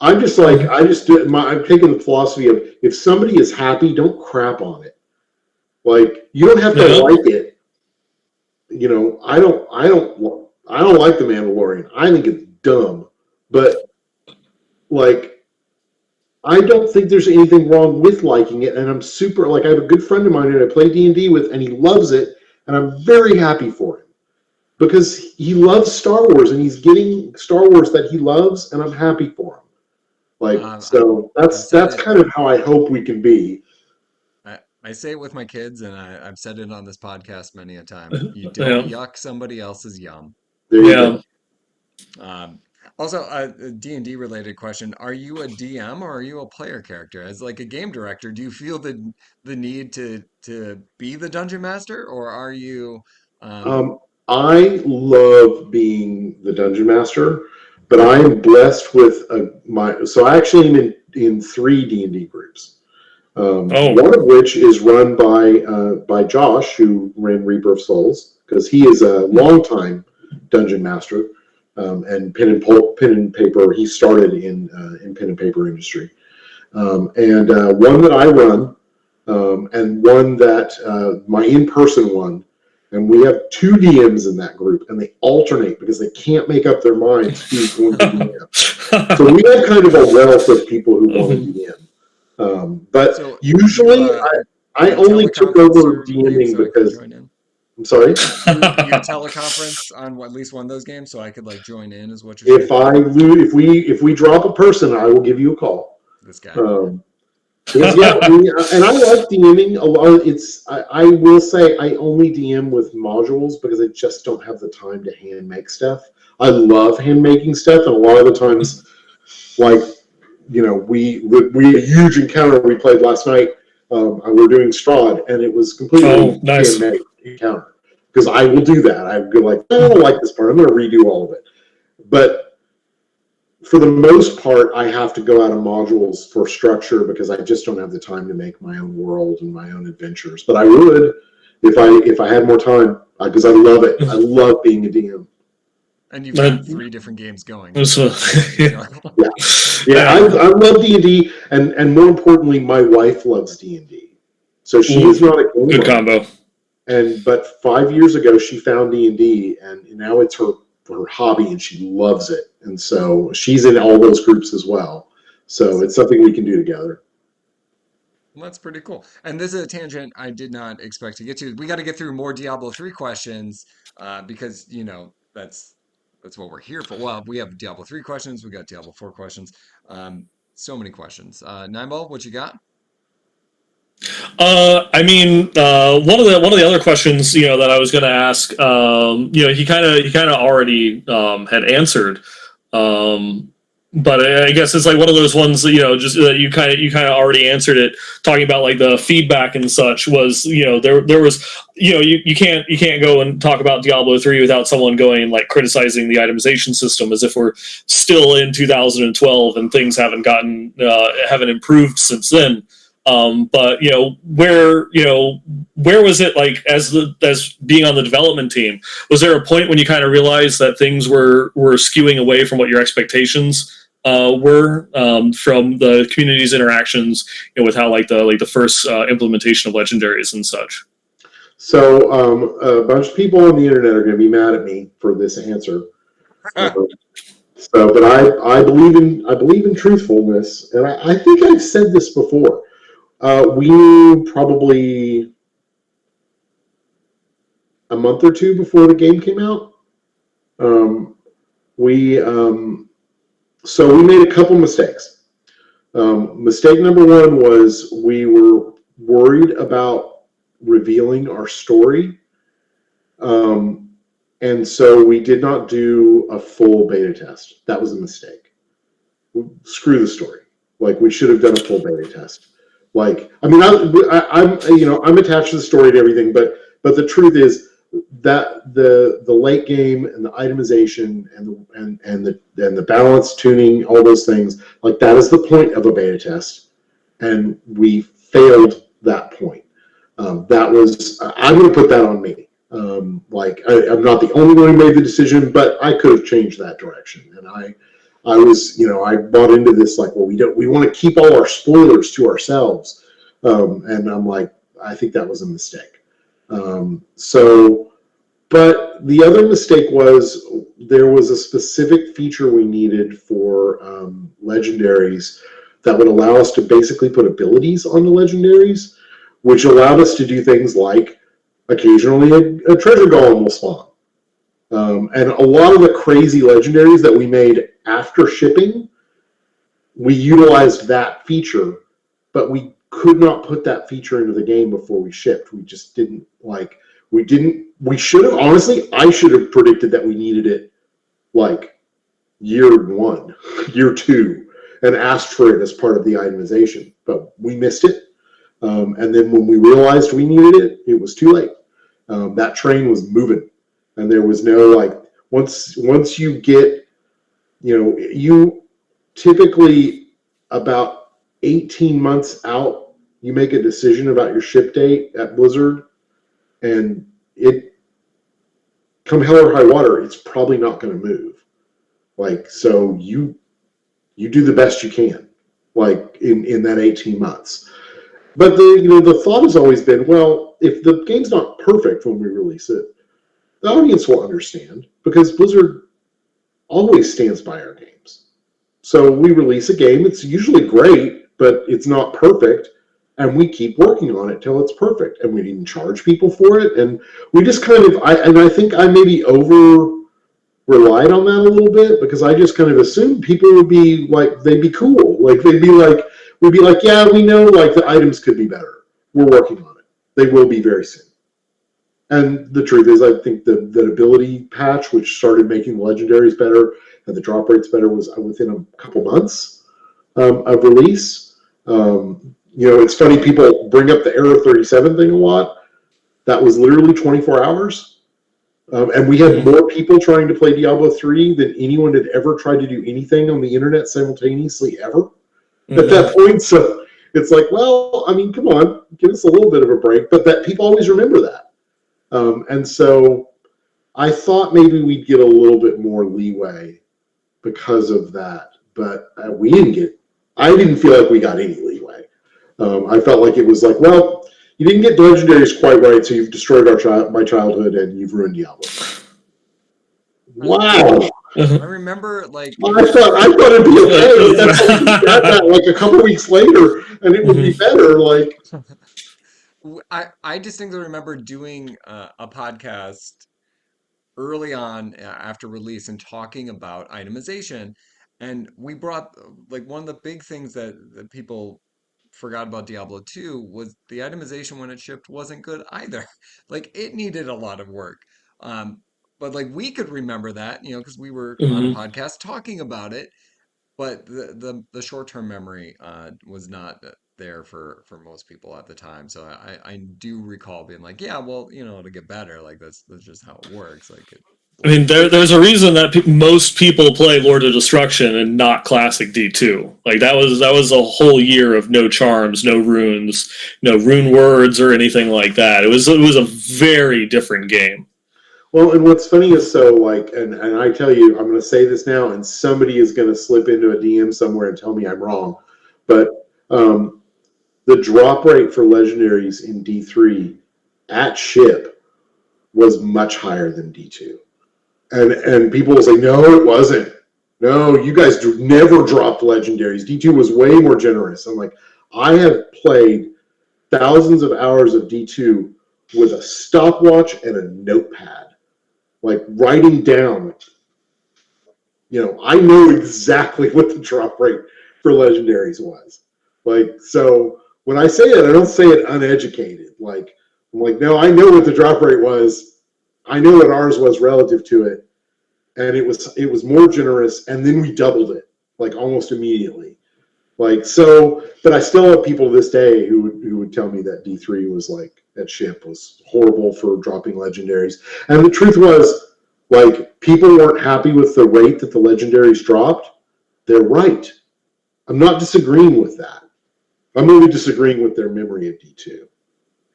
I'm taking the philosophy of if somebody is happy, don't crap on it. Like, you don't have to like it. I don't like the Mandalorian. I think it's dumb, but like, I don't think there's anything wrong with liking it, and I'm super, like, I have a good friend of mine who I play D&D with, and he loves it, and I'm very happy for him, because he loves Star Wars, and he's getting Star Wars that he loves, and I'm happy for him. Like, so that's kind of how I hope we can be. I say it with my kids, and I've said it on this podcast many a time. You don't yuck somebody else's yum. There you go. Also, a D&D related question. Are you a DM or are you a player character? As like a game director, do you feel the need to be the dungeon master, or are you I love being the dungeon master, but I am blessed with so I actually am in 3 D&D groups. One of which is run by Josh, who ran Reaper of Souls, because he is a longtime dungeon master, and pen and paper. He started in pen and paper industry, and one that I run, and one that my in-person one, and we have 2 DMs in that group, and they alternate because they can't make up their minds who's going to DM. So we have kind of a wealth of people who want to DM. But so usually I only took over DMing because I'm sorry. You teleconference on at least one of those games, so I could like join in. Is what you're saying? If we drop a person, I will give you a call. This guy. Because, and I like DMing a lot. I will say I only DM with modules because I just don't have the time to hand make stuff. I love hand making stuff, and a lot of the times, like, we had a huge encounter we played last night. We're doing Strahd, and it was completely handmade encounter. Because I will do that. I go like, I don't like this part. I'm going to redo all of it. But for the most part, I have to go out of modules for structure because I just don't have the time to make my own world and my own adventures. But I would, if I had more time, because I love it. I love being a DM. And you've got 3 different games going, So, so enjoyable. Yeah, I love D&D, and more importantly, my wife loves D&D. So she is not a gamer. Good combo. But 5 years ago, she found D&D, and now it's her hobby, and she loves it. And so she's in all those groups as well. So it's something we can do together. Well, that's pretty cool. And this is a tangent I did not expect to get to. We got to get through more Diablo 3 questions because, that's what we're here for. Well, we have Diablo 3 questions, we got Diablo 4 questions. So many questions. Nineball, what you got? I mean, one of the other questions, that I was going to ask, he kind of already had answered, but I guess it's like one of those ones that just that you kind of already answered it, talking about like the feedback and such. Was there was you can't go and talk about Diablo 3 without someone going and like criticizing the itemization system as if we're still in 2012 and things haven't improved since then. But where was it, like, as being on the development team? Was there a point when you kind of realized that things were skewing away from what your expectations were from the community's interactions, with how the first implementation of legendaries and such? So a bunch of people on the internet are going to be mad at me for this answer. But I believe in truthfulness, and I think I've said this before. We knew probably a month or two before the game came out. So we made a couple mistakes. Mistake number one was we were worried about revealing our story. And so we did not do a full beta test. That was a mistake. Screw the story. Like, we should have done a full beta test. Like, I mean, I'm attached to the story and everything, but the truth is that the late game and the itemization and the balance tuning, all those things, like, that is the point of a beta test, and we failed that point. I'm going to put that on me. I'm not the only one who made the decision, but I could have changed that direction, and I bought into this, like, well, we want to keep all our spoilers to ourselves. And I'm like, I think that was a mistake. But the other mistake was there was a specific feature we needed for legendaries that would allow us to basically put abilities on the legendaries, which allowed us to do things like occasionally a treasure golem will spawn. And a lot of the crazy legendaries that we made after shipping, we utilized that feature, but we could not put that feature into the game before we shipped. We just didn't we should have, honestly, I should have predicted that we needed it like year 1, year 2, and asked for it as part of the itemization, but we missed it. And then when we realized we needed it, it was too late. That train was moving, and there was no, like, once you get, you typically about 18 months out, you make a decision about your ship date at Blizzard, and it, come hell or high water, it's probably not going to move. Like, so you do the best you can, like, in that 18 months. But the thought has always been, well, if the game's not perfect when we release it, the audience will understand, because Blizzard always stands by our games. So we release a game, it's usually great, but it's not perfect, and we keep working on it till it's perfect, and we didn't charge people for it, and we just kind of, I think I maybe over relied on that a little bit, because I just kind of assumed people would be like, they'd be cool, like, we'd be like, yeah, we know, like, the items could be better, we're working on it, they will be very soon. And the truth is, I think the ability patch, which started making the legendaries better and the drop rates better, was within a couple months of release. It's funny, people bring up the Error 37 thing a lot. That was literally 24 hours. And we had more people trying to play Diablo 3 than anyone had ever tried to do anything on the internet simultaneously ever at that point. So it's like, well, I mean, come on, give us a little bit of a break. But that people always remember that. And so I thought maybe we'd get a little bit more leeway because of that, but we didn't get. I didn't feel like we got any leeway. I felt like it was like, well, you didn't get legendaries quite right, so you've destroyed my childhood and you've ruined Diablo. Wow. I remember like I thought it'd be okay, but that's like we got that like a couple weeks later, and it would be better. Like, I distinctly remember doing a podcast early on after release and talking about itemization. And we brought like one of the big things that people forgot about Diablo 2 was the itemization when it shipped wasn't good either. Like it needed a lot of work. Um, but like we could remember that, because we were on a Mhm. podcast talking about it, but the short-term memory was not there for most people at the time. So I do recall being like, yeah, well, it'll get better. Like that's just how it works. Like it, I mean, it there's a reason that most people play Lord of Destruction and not Classic D2. Like that was a whole year of no charms, no runes, no rune words or anything like that. It was a very different game. well, and what's funny is so like, and I tell you, I'm going to say this now, and somebody is going to slip into a DM somewhere and tell me I'm wrong, but the drop rate for legendaries in D3 at ship was much higher than D2. And people will say, no, it wasn't. No, you guys never dropped legendaries. D2 was way more generous. I'm like, I have played thousands of hours of D2 with a stopwatch and a notepad, like writing down. I know exactly what the drop rate for legendaries was. Like, so when I say it, I don't say it uneducated. Like, I'm like, no, I know what the drop rate was. I know what ours was relative to it, and it was more generous. And then we doubled it like almost immediately. Like so, but I still have people to this day who would tell me that D3 was like at ship was horrible for dropping legendaries. And the truth was, like people weren't happy with the rate that the legendaries dropped. They're right. I'm not disagreeing with that. I'm only disagreeing with their memory of D2.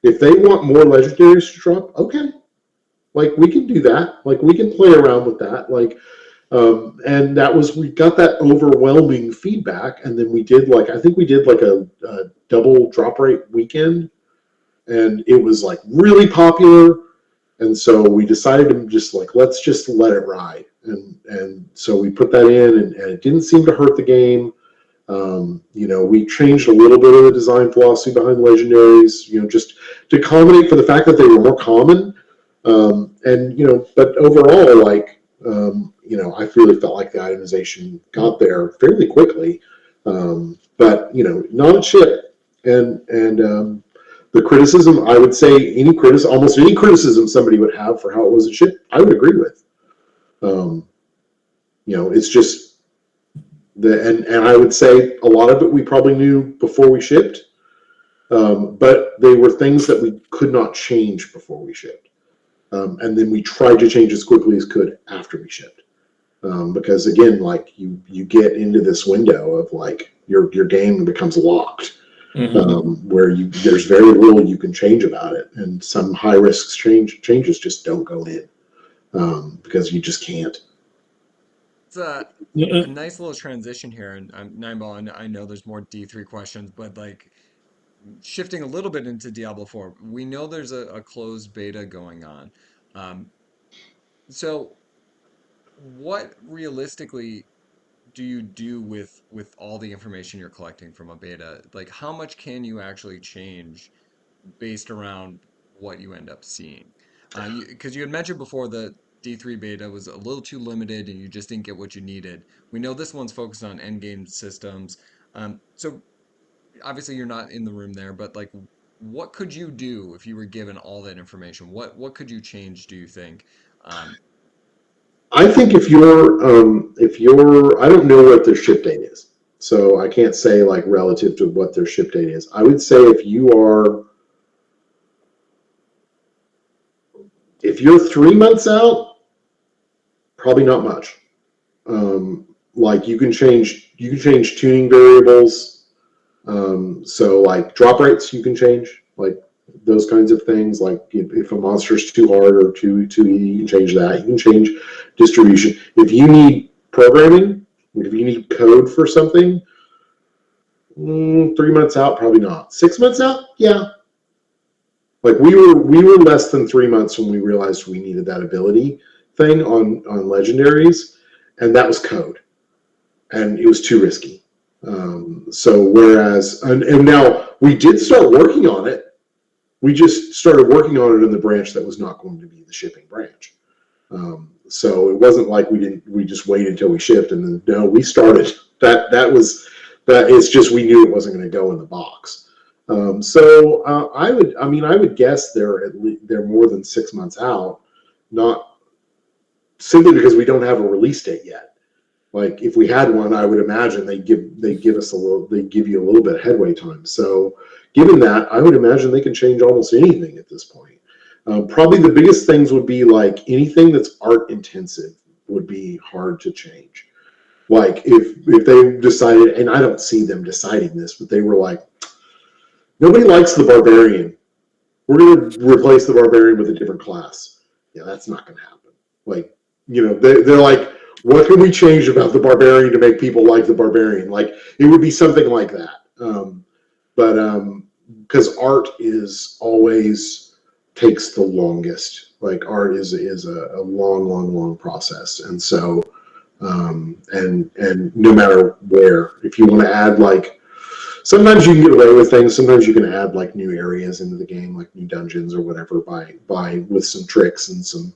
If they want more legendaries to drop, okay. Like we can do that. Like we can play around with that. Like and we got that overwhelming feedback, and then I think we did like a double drop rate weekend, and it was like really popular, and so we decided to just like let's just let it ride, and so we put that in, and it didn't seem to hurt the game. We changed a little bit of the design philosophy behind legendaries, just to accommodate for the fact that they were more common, and but overall, like. I really felt like the itemization got there fairly quickly, but not a ship. And the criticism, I would say, almost any criticism somebody would have for how it was a ship, I would agree with. It's just and I would say a lot of it we probably knew before we shipped, but they were things that we could not change before we shipped, and then we tried to change as quickly as could after we shipped. Because again, like you get into this window of like your game becomes locked, where there's very little you can change about it, and some high risk changes just don't go in, because you just can't. it's a nice little transition here. And Nineball, I know there's more D3 questions, but like shifting a little bit into Diablo 4, we know there's a closed beta going on. Um, so what realistically do you do with all the information you're collecting from a beta? Like how much can you actually change based around what you end up seeing? Because you had mentioned before the D3 beta was a little too limited and you just didn't get what you needed. We know this one's focused on endgame systems. So obviously you're not in the room there, but like what could you do if you were given all that information? What could you change, do you think? Um, I think I don't know what their ship date is, so I can't say like relative to what their ship date is. I would say if you're 3 months out, probably not much. Like you can change tuning variables. So like drop rates you can change. Like those kinds of things. Like if a monster is too hard or too easy, you can change that. You can change distribution. If you need programming, if you need code for something, 3 months out, probably not. 6 months out, yeah. Like we were less than 3 months when we realized we needed that ability thing on legendaries, and that was code, and it was too risky. So whereas and now we did start working on it. We just started working on it in the branch that was not going to be the shipping branch. So it wasn't like we just waited until we shipped, and then no, we started. That is just, we knew it wasn't going to go in the box. I would guess they're more than 6 months out, not simply because we don't have a release date yet. Like if we had one, I would imagine they'd give you a little bit of headway time. So given that, I would imagine they can change almost anything at this point. Probably the biggest things would be like anything that's art intensive would be hard to change. Like if they decided, and I don't see them deciding this, but they were like, nobody likes the barbarian. We're going to replace the barbarian with a different class. Yeah, that's not going to happen. Like, they're like, what can we change about the barbarian to make people like the barbarian? Like, it would be something like that. Because art is always takes the longest. Like, art is a long process. And so, and no matter where, if you want to add like, sometimes you can get away with things. Sometimes you can add like new areas into the game, like new dungeons or whatever, by with some tricks and some,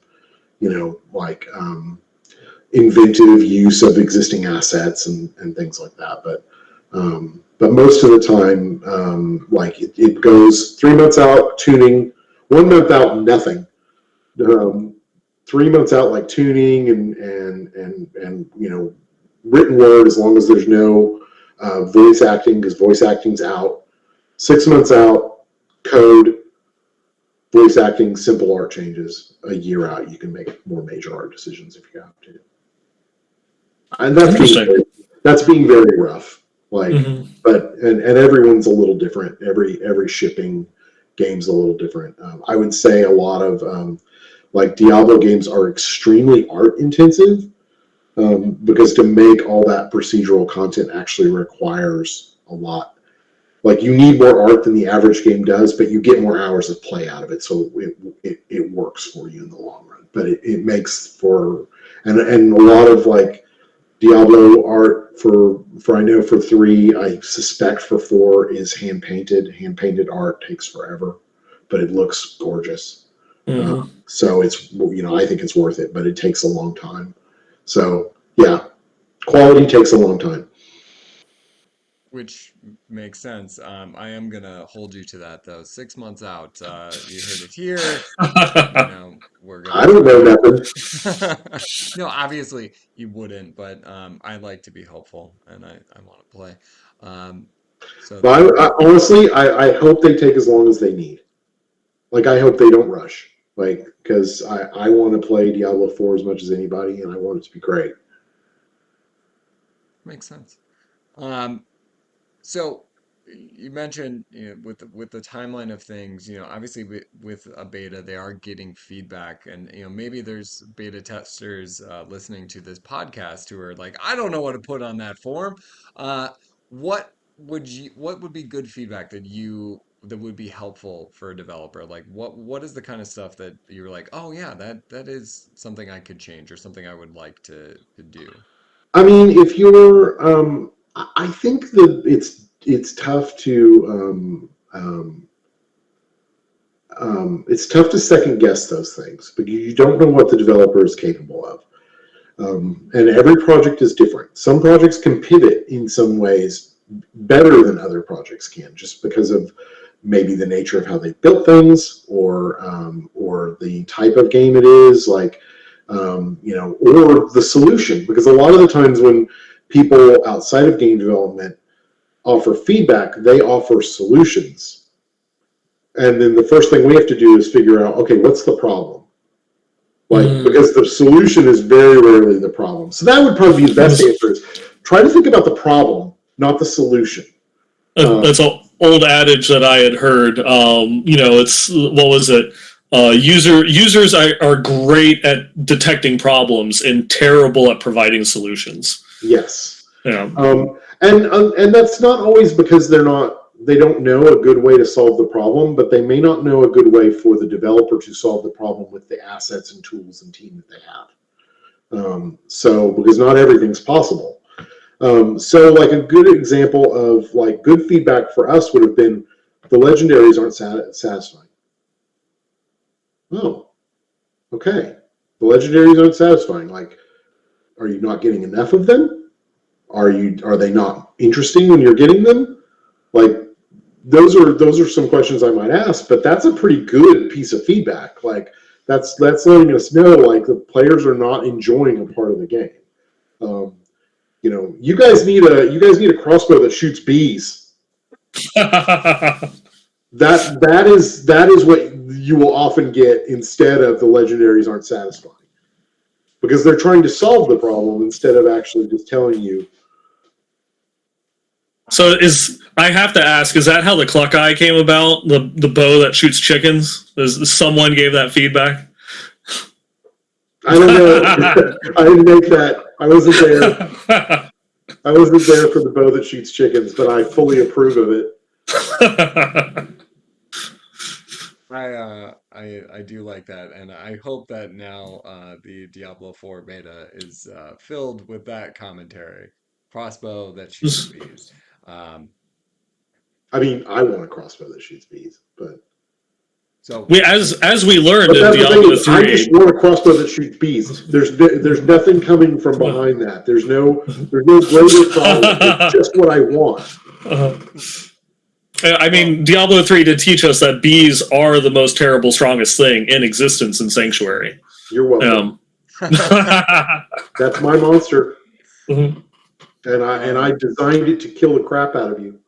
inventive use of existing assets and things like that. But most of the time, it goes 3 months out tuning, 1 month out nothing. 3 months out like tuning and written word, as long as there's no voice acting, because voice acting's out. 6 months out code, voice acting, simple art changes. A year out, you can make more major art decisions if you have to. And that's being very rough. Like, but everyone's a little different. Every shipping game's a little different. I would say a lot of like Diablo games are extremely art intensive, because to make all that procedural content actually requires a lot. Like, you need more art than the average game does, but you get more hours of play out of it, so it works for you in the long run. But it makes for and a lot of like Diablo art for I know for 3, I suspect for 4 is hand painted. Hand painted art takes forever, but it looks gorgeous. So it's, I think it's worth it, but it takes a long time. So yeah, quality takes a long time. Which makes sense. I am gonna hold you to that though. 6 months out. You heard it here. We're gonna. I don't know nothing. No, obviously you wouldn't, but I like to be hopeful, and I want to play. But honestly, I hope they take as long as they need. Like, I hope they don't rush. Like, because I want to play Diablo 4 as much as anybody, and I want it to be great. Makes sense. So you mentioned, with the timeline of things, obviously with a beta, they are getting feedback, and maybe there's beta testers listening to this podcast who are like, I don't know what to put on that form. What would be good feedback that would be helpful for a developer? Like, what is the kind of stuff that you're like, oh yeah, that is something I could change or something I would like to do? I mean, if you're, I think that it's tough to it's tough to second guess those things, but you don't know what the developer is capable of. And every project is different. Some projects can pivot in some ways better than other projects can, just because of maybe the nature of how they built things, or the type of game it is, like, or the solution. Because a lot of the times when people outside of game development offer feedback, they offer solutions. And then the first thing we have to do is figure out, okay, what's the problem? Like, because the solution is very rarely the problem. So that would probably be the best answer, is try to think about the problem, not the solution. That's all. old adage that I had heard. It's what was it? Users are great at detecting problems and terrible at providing solutions. Yes. Yeah. And that's not always because they don't know a good way to solve the problem, but they may not know a good way for the developer to solve the problem with the assets and tools and team that they have. So because not everything's possible. So like a good example of like good feedback for us would have been the legendaries aren't satisfying. Oh, okay. The legendaries aren't satisfying. Like, are you not getting enough of them? Are they not interesting when you're getting them? Like, those are some questions I might ask, but that's a pretty good piece of feedback. Like, that's letting us know like the players are not enjoying a part of the game. You guys need a crossbow that shoots bees. That is what you will often get instead of the legendaries aren't satisfying, because they're trying to solve the problem instead of actually just telling you. So I have to ask, is that how the Cluck Eye came about? The bow that shoots chickens? Someone gave that feedback? I don't know. I didn't make that. I wasn't there. I wasn't there for the bow that shoots chickens, but I fully approve of it. I do like that, and I hope that now the Diablo 4 beta is filled with that commentary. Crossbow that shoots bees. Um, I mean, I want a crossbow that shoots bees, but as we learned but in that's the thing Diablo is, I 3. just want a crossbow that shoots bees. There's nothing coming from behind that. There's no greater problem. It's just what I want. I mean, Diablo 3 did teach us that bees are the most terrible, strongest thing in existence in Sanctuary. You're welcome. That's my monster. Mhm. And I designed it to kill the crap out of you.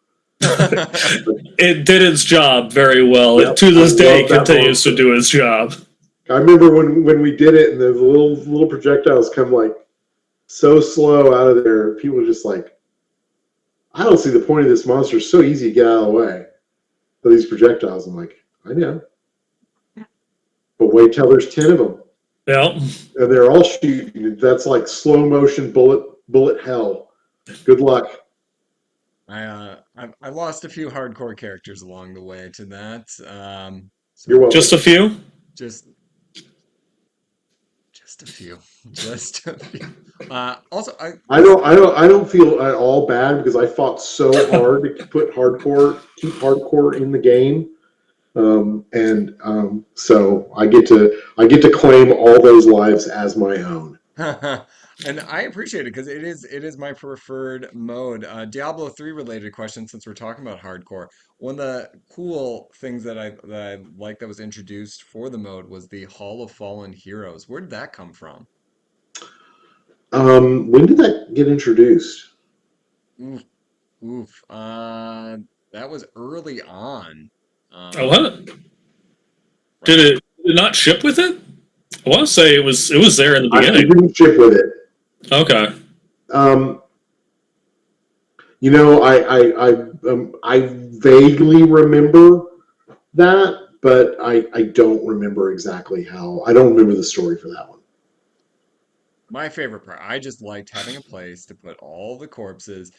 It did its job very well. Yep, It to this I day love that continues to monster. do its job. I remember when we did it, and the little projectiles come like so slow out of there. People were just like, I don't see the point of this monster. It's so easy to get out of the way of these projectiles. I'm like, I know, but wait till there's 10 of them, Yeah. and they're all shooting. That's like slow motion bullet hell. Good luck. I lost a few hardcore characters along the way to that. You're welcome. Just a few? Just a few. Just a few. Also, I don't feel at all bad because I fought so hard to keep hardcore in the game, so I get to claim all those lives as my own. and I appreciate it because it is my preferred mode. Diablo 3 related question, since we're talking about hardcore. One of the cool things that I like that was introduced for the mode was the Hall of Fallen Heroes. Where did that come from? When did that get introduced? Oof, oof. That was early on. Oh, what? Did Right. it not ship with it? I want to say it was there in the I beginning. didn't ship with it. Okay. I vaguely remember that, but I don't remember exactly how. I don't remember the story for that one. My favorite part. I just liked having a place to put all the corpses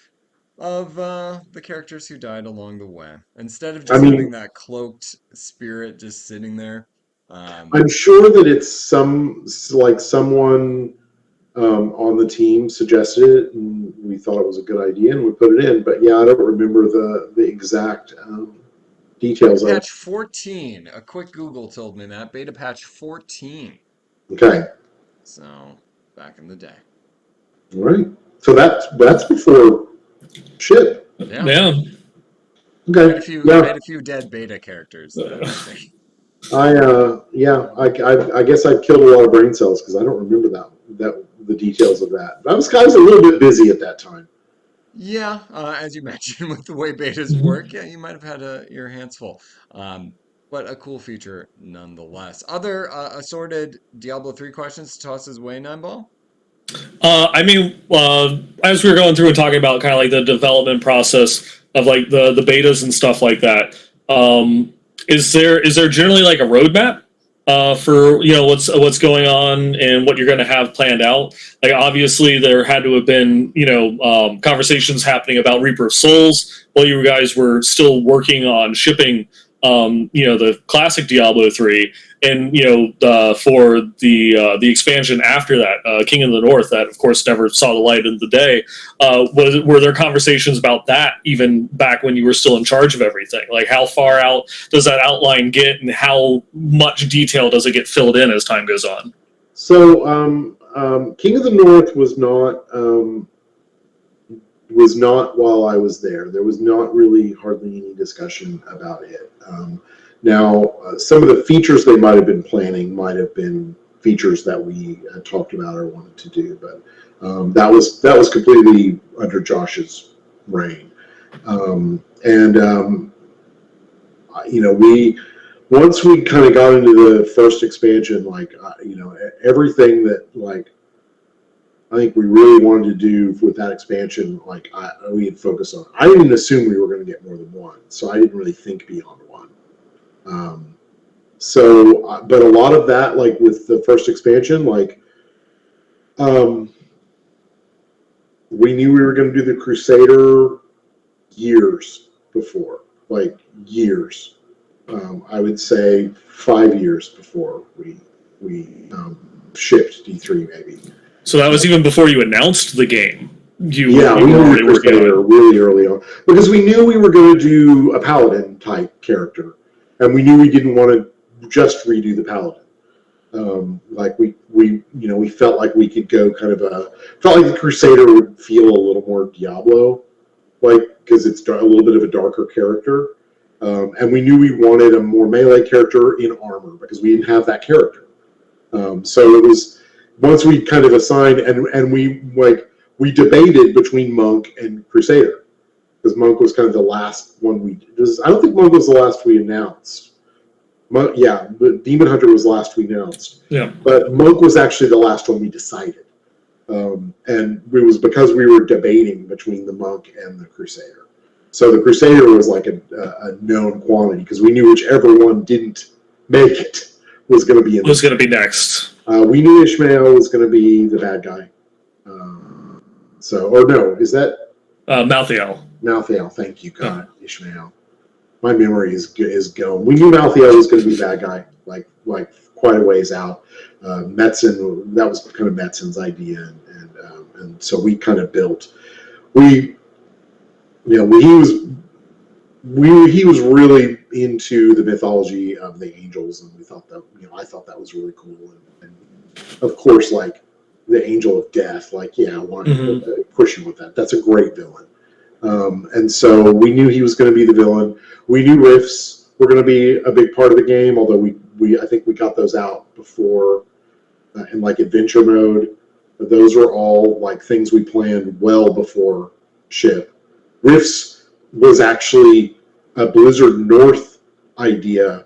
of the characters who died along the way, instead of I just having mean, that cloaked spirit just sitting there. I'm sure that it's someone on the team suggested it, and we thought it was a good idea, and we put it in. But yeah, I don't remember the exact details Beta of it. patch 14. A quick Google told me that. Beta patch 14. Okay, So, back in the day. all right. So that's before ship. Yeah. Yeah. Okay, Made yeah. a few dead beta characters then, I think. I guess I've killed a lot of brain cells because I don't remember the details of that. I was a little bit busy at that time. Yeah, as you mentioned, with the way betas work, yeah, you might have had your hands full. But a cool feature nonetheless. Other assorted Diablo 3 questions to toss his way, Nineball? I mean, as we were going through and talking about kind of like the development process, of like the betas and stuff like that. Is there generally like a roadmap for what's going on and what you're going to have planned out? Like obviously there had to have been conversations happening about Reaper of Souls while you guys were still working on shipping the classic Diablo 3, and for the expansion after that, King of the North, that of course never saw the light of the day. Were there conversations about that even back when you were still in charge of everything? Like how far out does that outline get, and how much detail does it get filled in as time goes on? So King of the North was not while I was there. There was not really hardly any discussion about it. Now, some of the features they might have been planning might have been features that we had talked about or wanted to do, but that was completely under Josh's reign. We once we kind of got into the first expansion, everything that I think we really wanted to do with that expansion, we had focused on. I didn't assume we were going to get more than one, so I didn't really think beyond one. But a lot of that, like with the first expansion, we knew we were going to do the Crusader years before, years. I would say 5 years before we shipped D3, maybe. So that was even before you announced the game. We were Crusader really early on because we knew we were going to do a paladin type character, and we knew we didn't want to just redo the paladin. We felt like we could go felt like the Crusader would feel a little more Diablo, because it's a little bit of a darker character, and we knew we wanted a more melee character in armor because we didn't have that character. So it was. Once we kind of assigned, and we debated between Monk and Crusader, because Monk was kind of the last one I don't think Monk was the last we announced. But Demon Hunter was the last we announced. Yeah. But Monk was actually the last one we decided. And it was because we were debating between the Monk and the Crusader. So the Crusader was like a known quantity, because we knew whichever one didn't make it was going to be next. We knew Ishmael was going to be the bad guy. Is that Malthael? Malthael, thank you, God, Ishmael. My memory is going. We knew Malthael was going to be the bad guy, like quite a ways out. Metzen, that was kind of Metzen's idea, and so we kind of built. He was really into the mythology of the angels, and we thought that I thought that was really cool, and of course, the angel of death, I want to push you with that. That's a great villain, and so we knew he was going to be the villain. We knew rifts were going to be a big part of the game, although I think we got those out before in adventure mode. But those were all things we planned well before ship. Rifts was actually a Blizzard North idea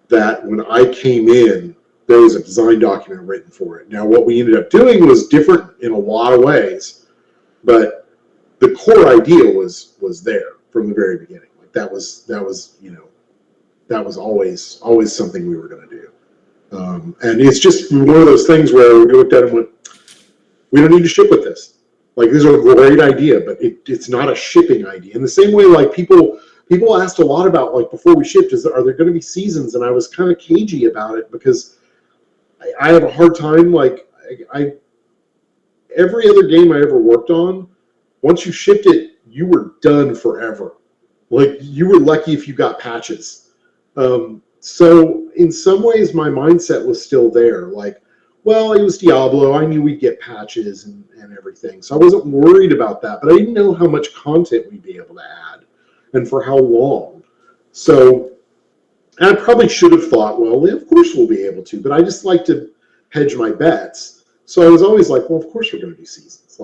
that when I came in, there was a design document written for it. Now, what we ended up doing was different in a lot of ways, but the core idea was there from the very beginning. That was always something we were going to do. And it's just one of those things where we looked at it and went, we don't need to ship with this. This is a great idea, but it's not a shipping idea. In the same way, people asked a lot about, before we shipped, are there going to be seasons? And I was kind of cagey about it because I have a hard time, every other game I ever worked on, once you shipped it, you were done forever. You were lucky if you got patches. So in some ways, my mindset was still there. Well, it was Diablo. I knew we'd get patches and everything. So I wasn't worried about that, but I didn't know how much content we'd be able to add and for how long. So I probably should have thought, well, of course we'll be able to, but I just like to hedge my bets. So I was always like, well, of course we're going to do seasons.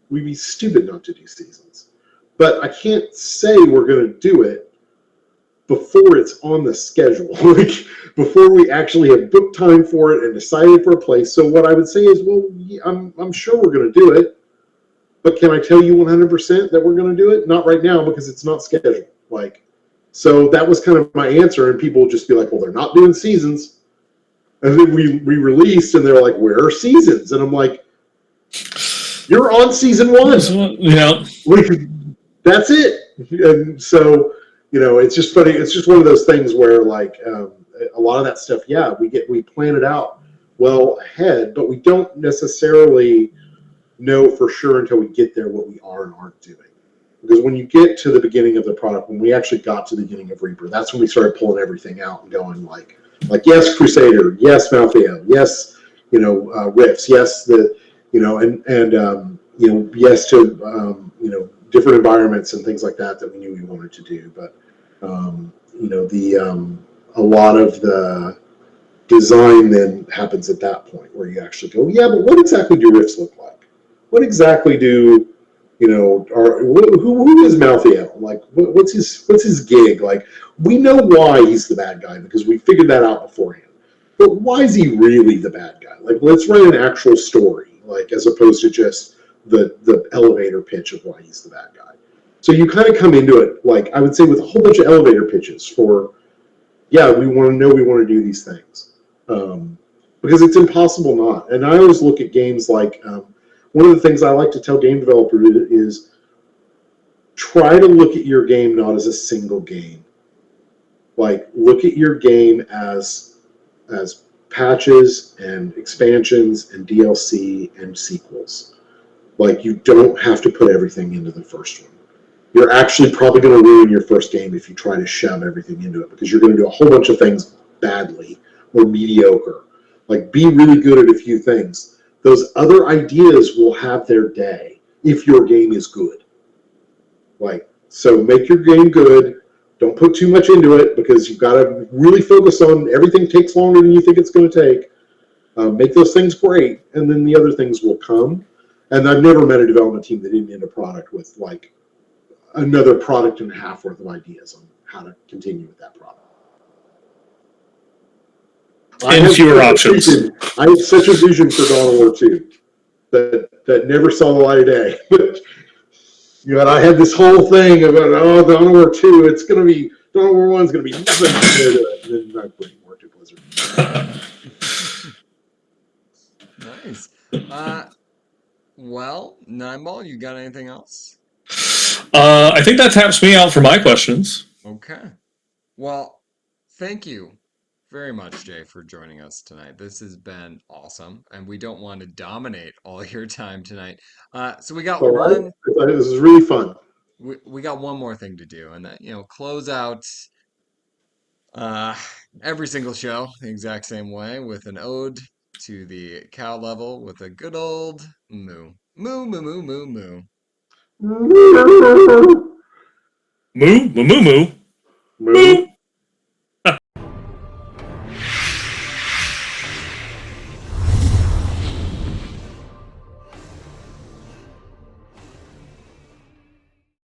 We'd be stupid not to do seasons. But I can't say we're going to do it before it's on the schedule, before we actually have booked time for it and decided for a place. So what I would say is, well, I'm sure we're going to do it, but can I tell you 100% that we're going to do it? Not right now because it's not scheduled. Like, so that was kind of my answer, and people would just be like, well, they're not doing seasons. And then we released, and they're like, where are seasons? And I'm like, you're on season 1. Yeah. That's it. And so, it's just funny. It's just one of those things where, like, a lot of that stuff, yeah, we plan it out well ahead, but we don't necessarily know for sure until we get there what we are and aren't doing. Because when you get to the beginning of the product, when we actually got to the beginning of Reaper, that's when we started pulling everything out and going like yes, Crusader, yes, Malthea, yes, Rifts, yes, yes to different environments and things like that we knew we wanted to do. But a lot of the design then happens at that point where you actually go, yeah, but what exactly do Rifts look like? What exactly do who is Malthael? Like, what's his gig? Like, we know why he's the bad guy because we figured that out beforehand. But why is he really the bad guy? Like, let's write an actual story, like as opposed to just the elevator pitch of why he's the bad guy. So you kind of come into it, like I would say, with a whole bunch of elevator pitches for, yeah, we want to do these things because it's impossible not. And I always look at games like. One of the things I like to tell game developers is try to look at your game not as a single game. Like, look at your game as patches and expansions and DLC and sequels. Like, you don't have to put everything into the first one. You're actually probably going to ruin your first game if you try to shove everything into it because you're going to do a whole bunch of things badly or mediocre. Like, be really good at a few things. Those other ideas will have their day if your game is good. Like, so make your game good. Don't put too much into it because you've got to really focus on everything takes longer than you think it's going to take. Make those things great, and then the other things will come. And I've never met a development team that didn't end a product with like another product and a half worth of ideas on how to continue with that product. And fewer options. I had such a vision for Dawn of War 2 that never saw the light of day. And I had this whole thing about, Dawn of War 2, it's going to be, Dawn of War 1 is going to be nothing compared to it. And then I put more to Blizzard. Nice. Well, Nineball, you got anything else? I think that taps me out for my questions. Okay. Well, thank you very much, Jay, for joining us tonight. This has been awesome, and we don't want to dominate all your time tonight. So we got one. This is really fun. We got one more thing to do, and that close out every single show the exact same way with an ode to the cow level with a good old moo. Moo, moo, moo, moo, moo. Moo, moo, moo, moo. Moo.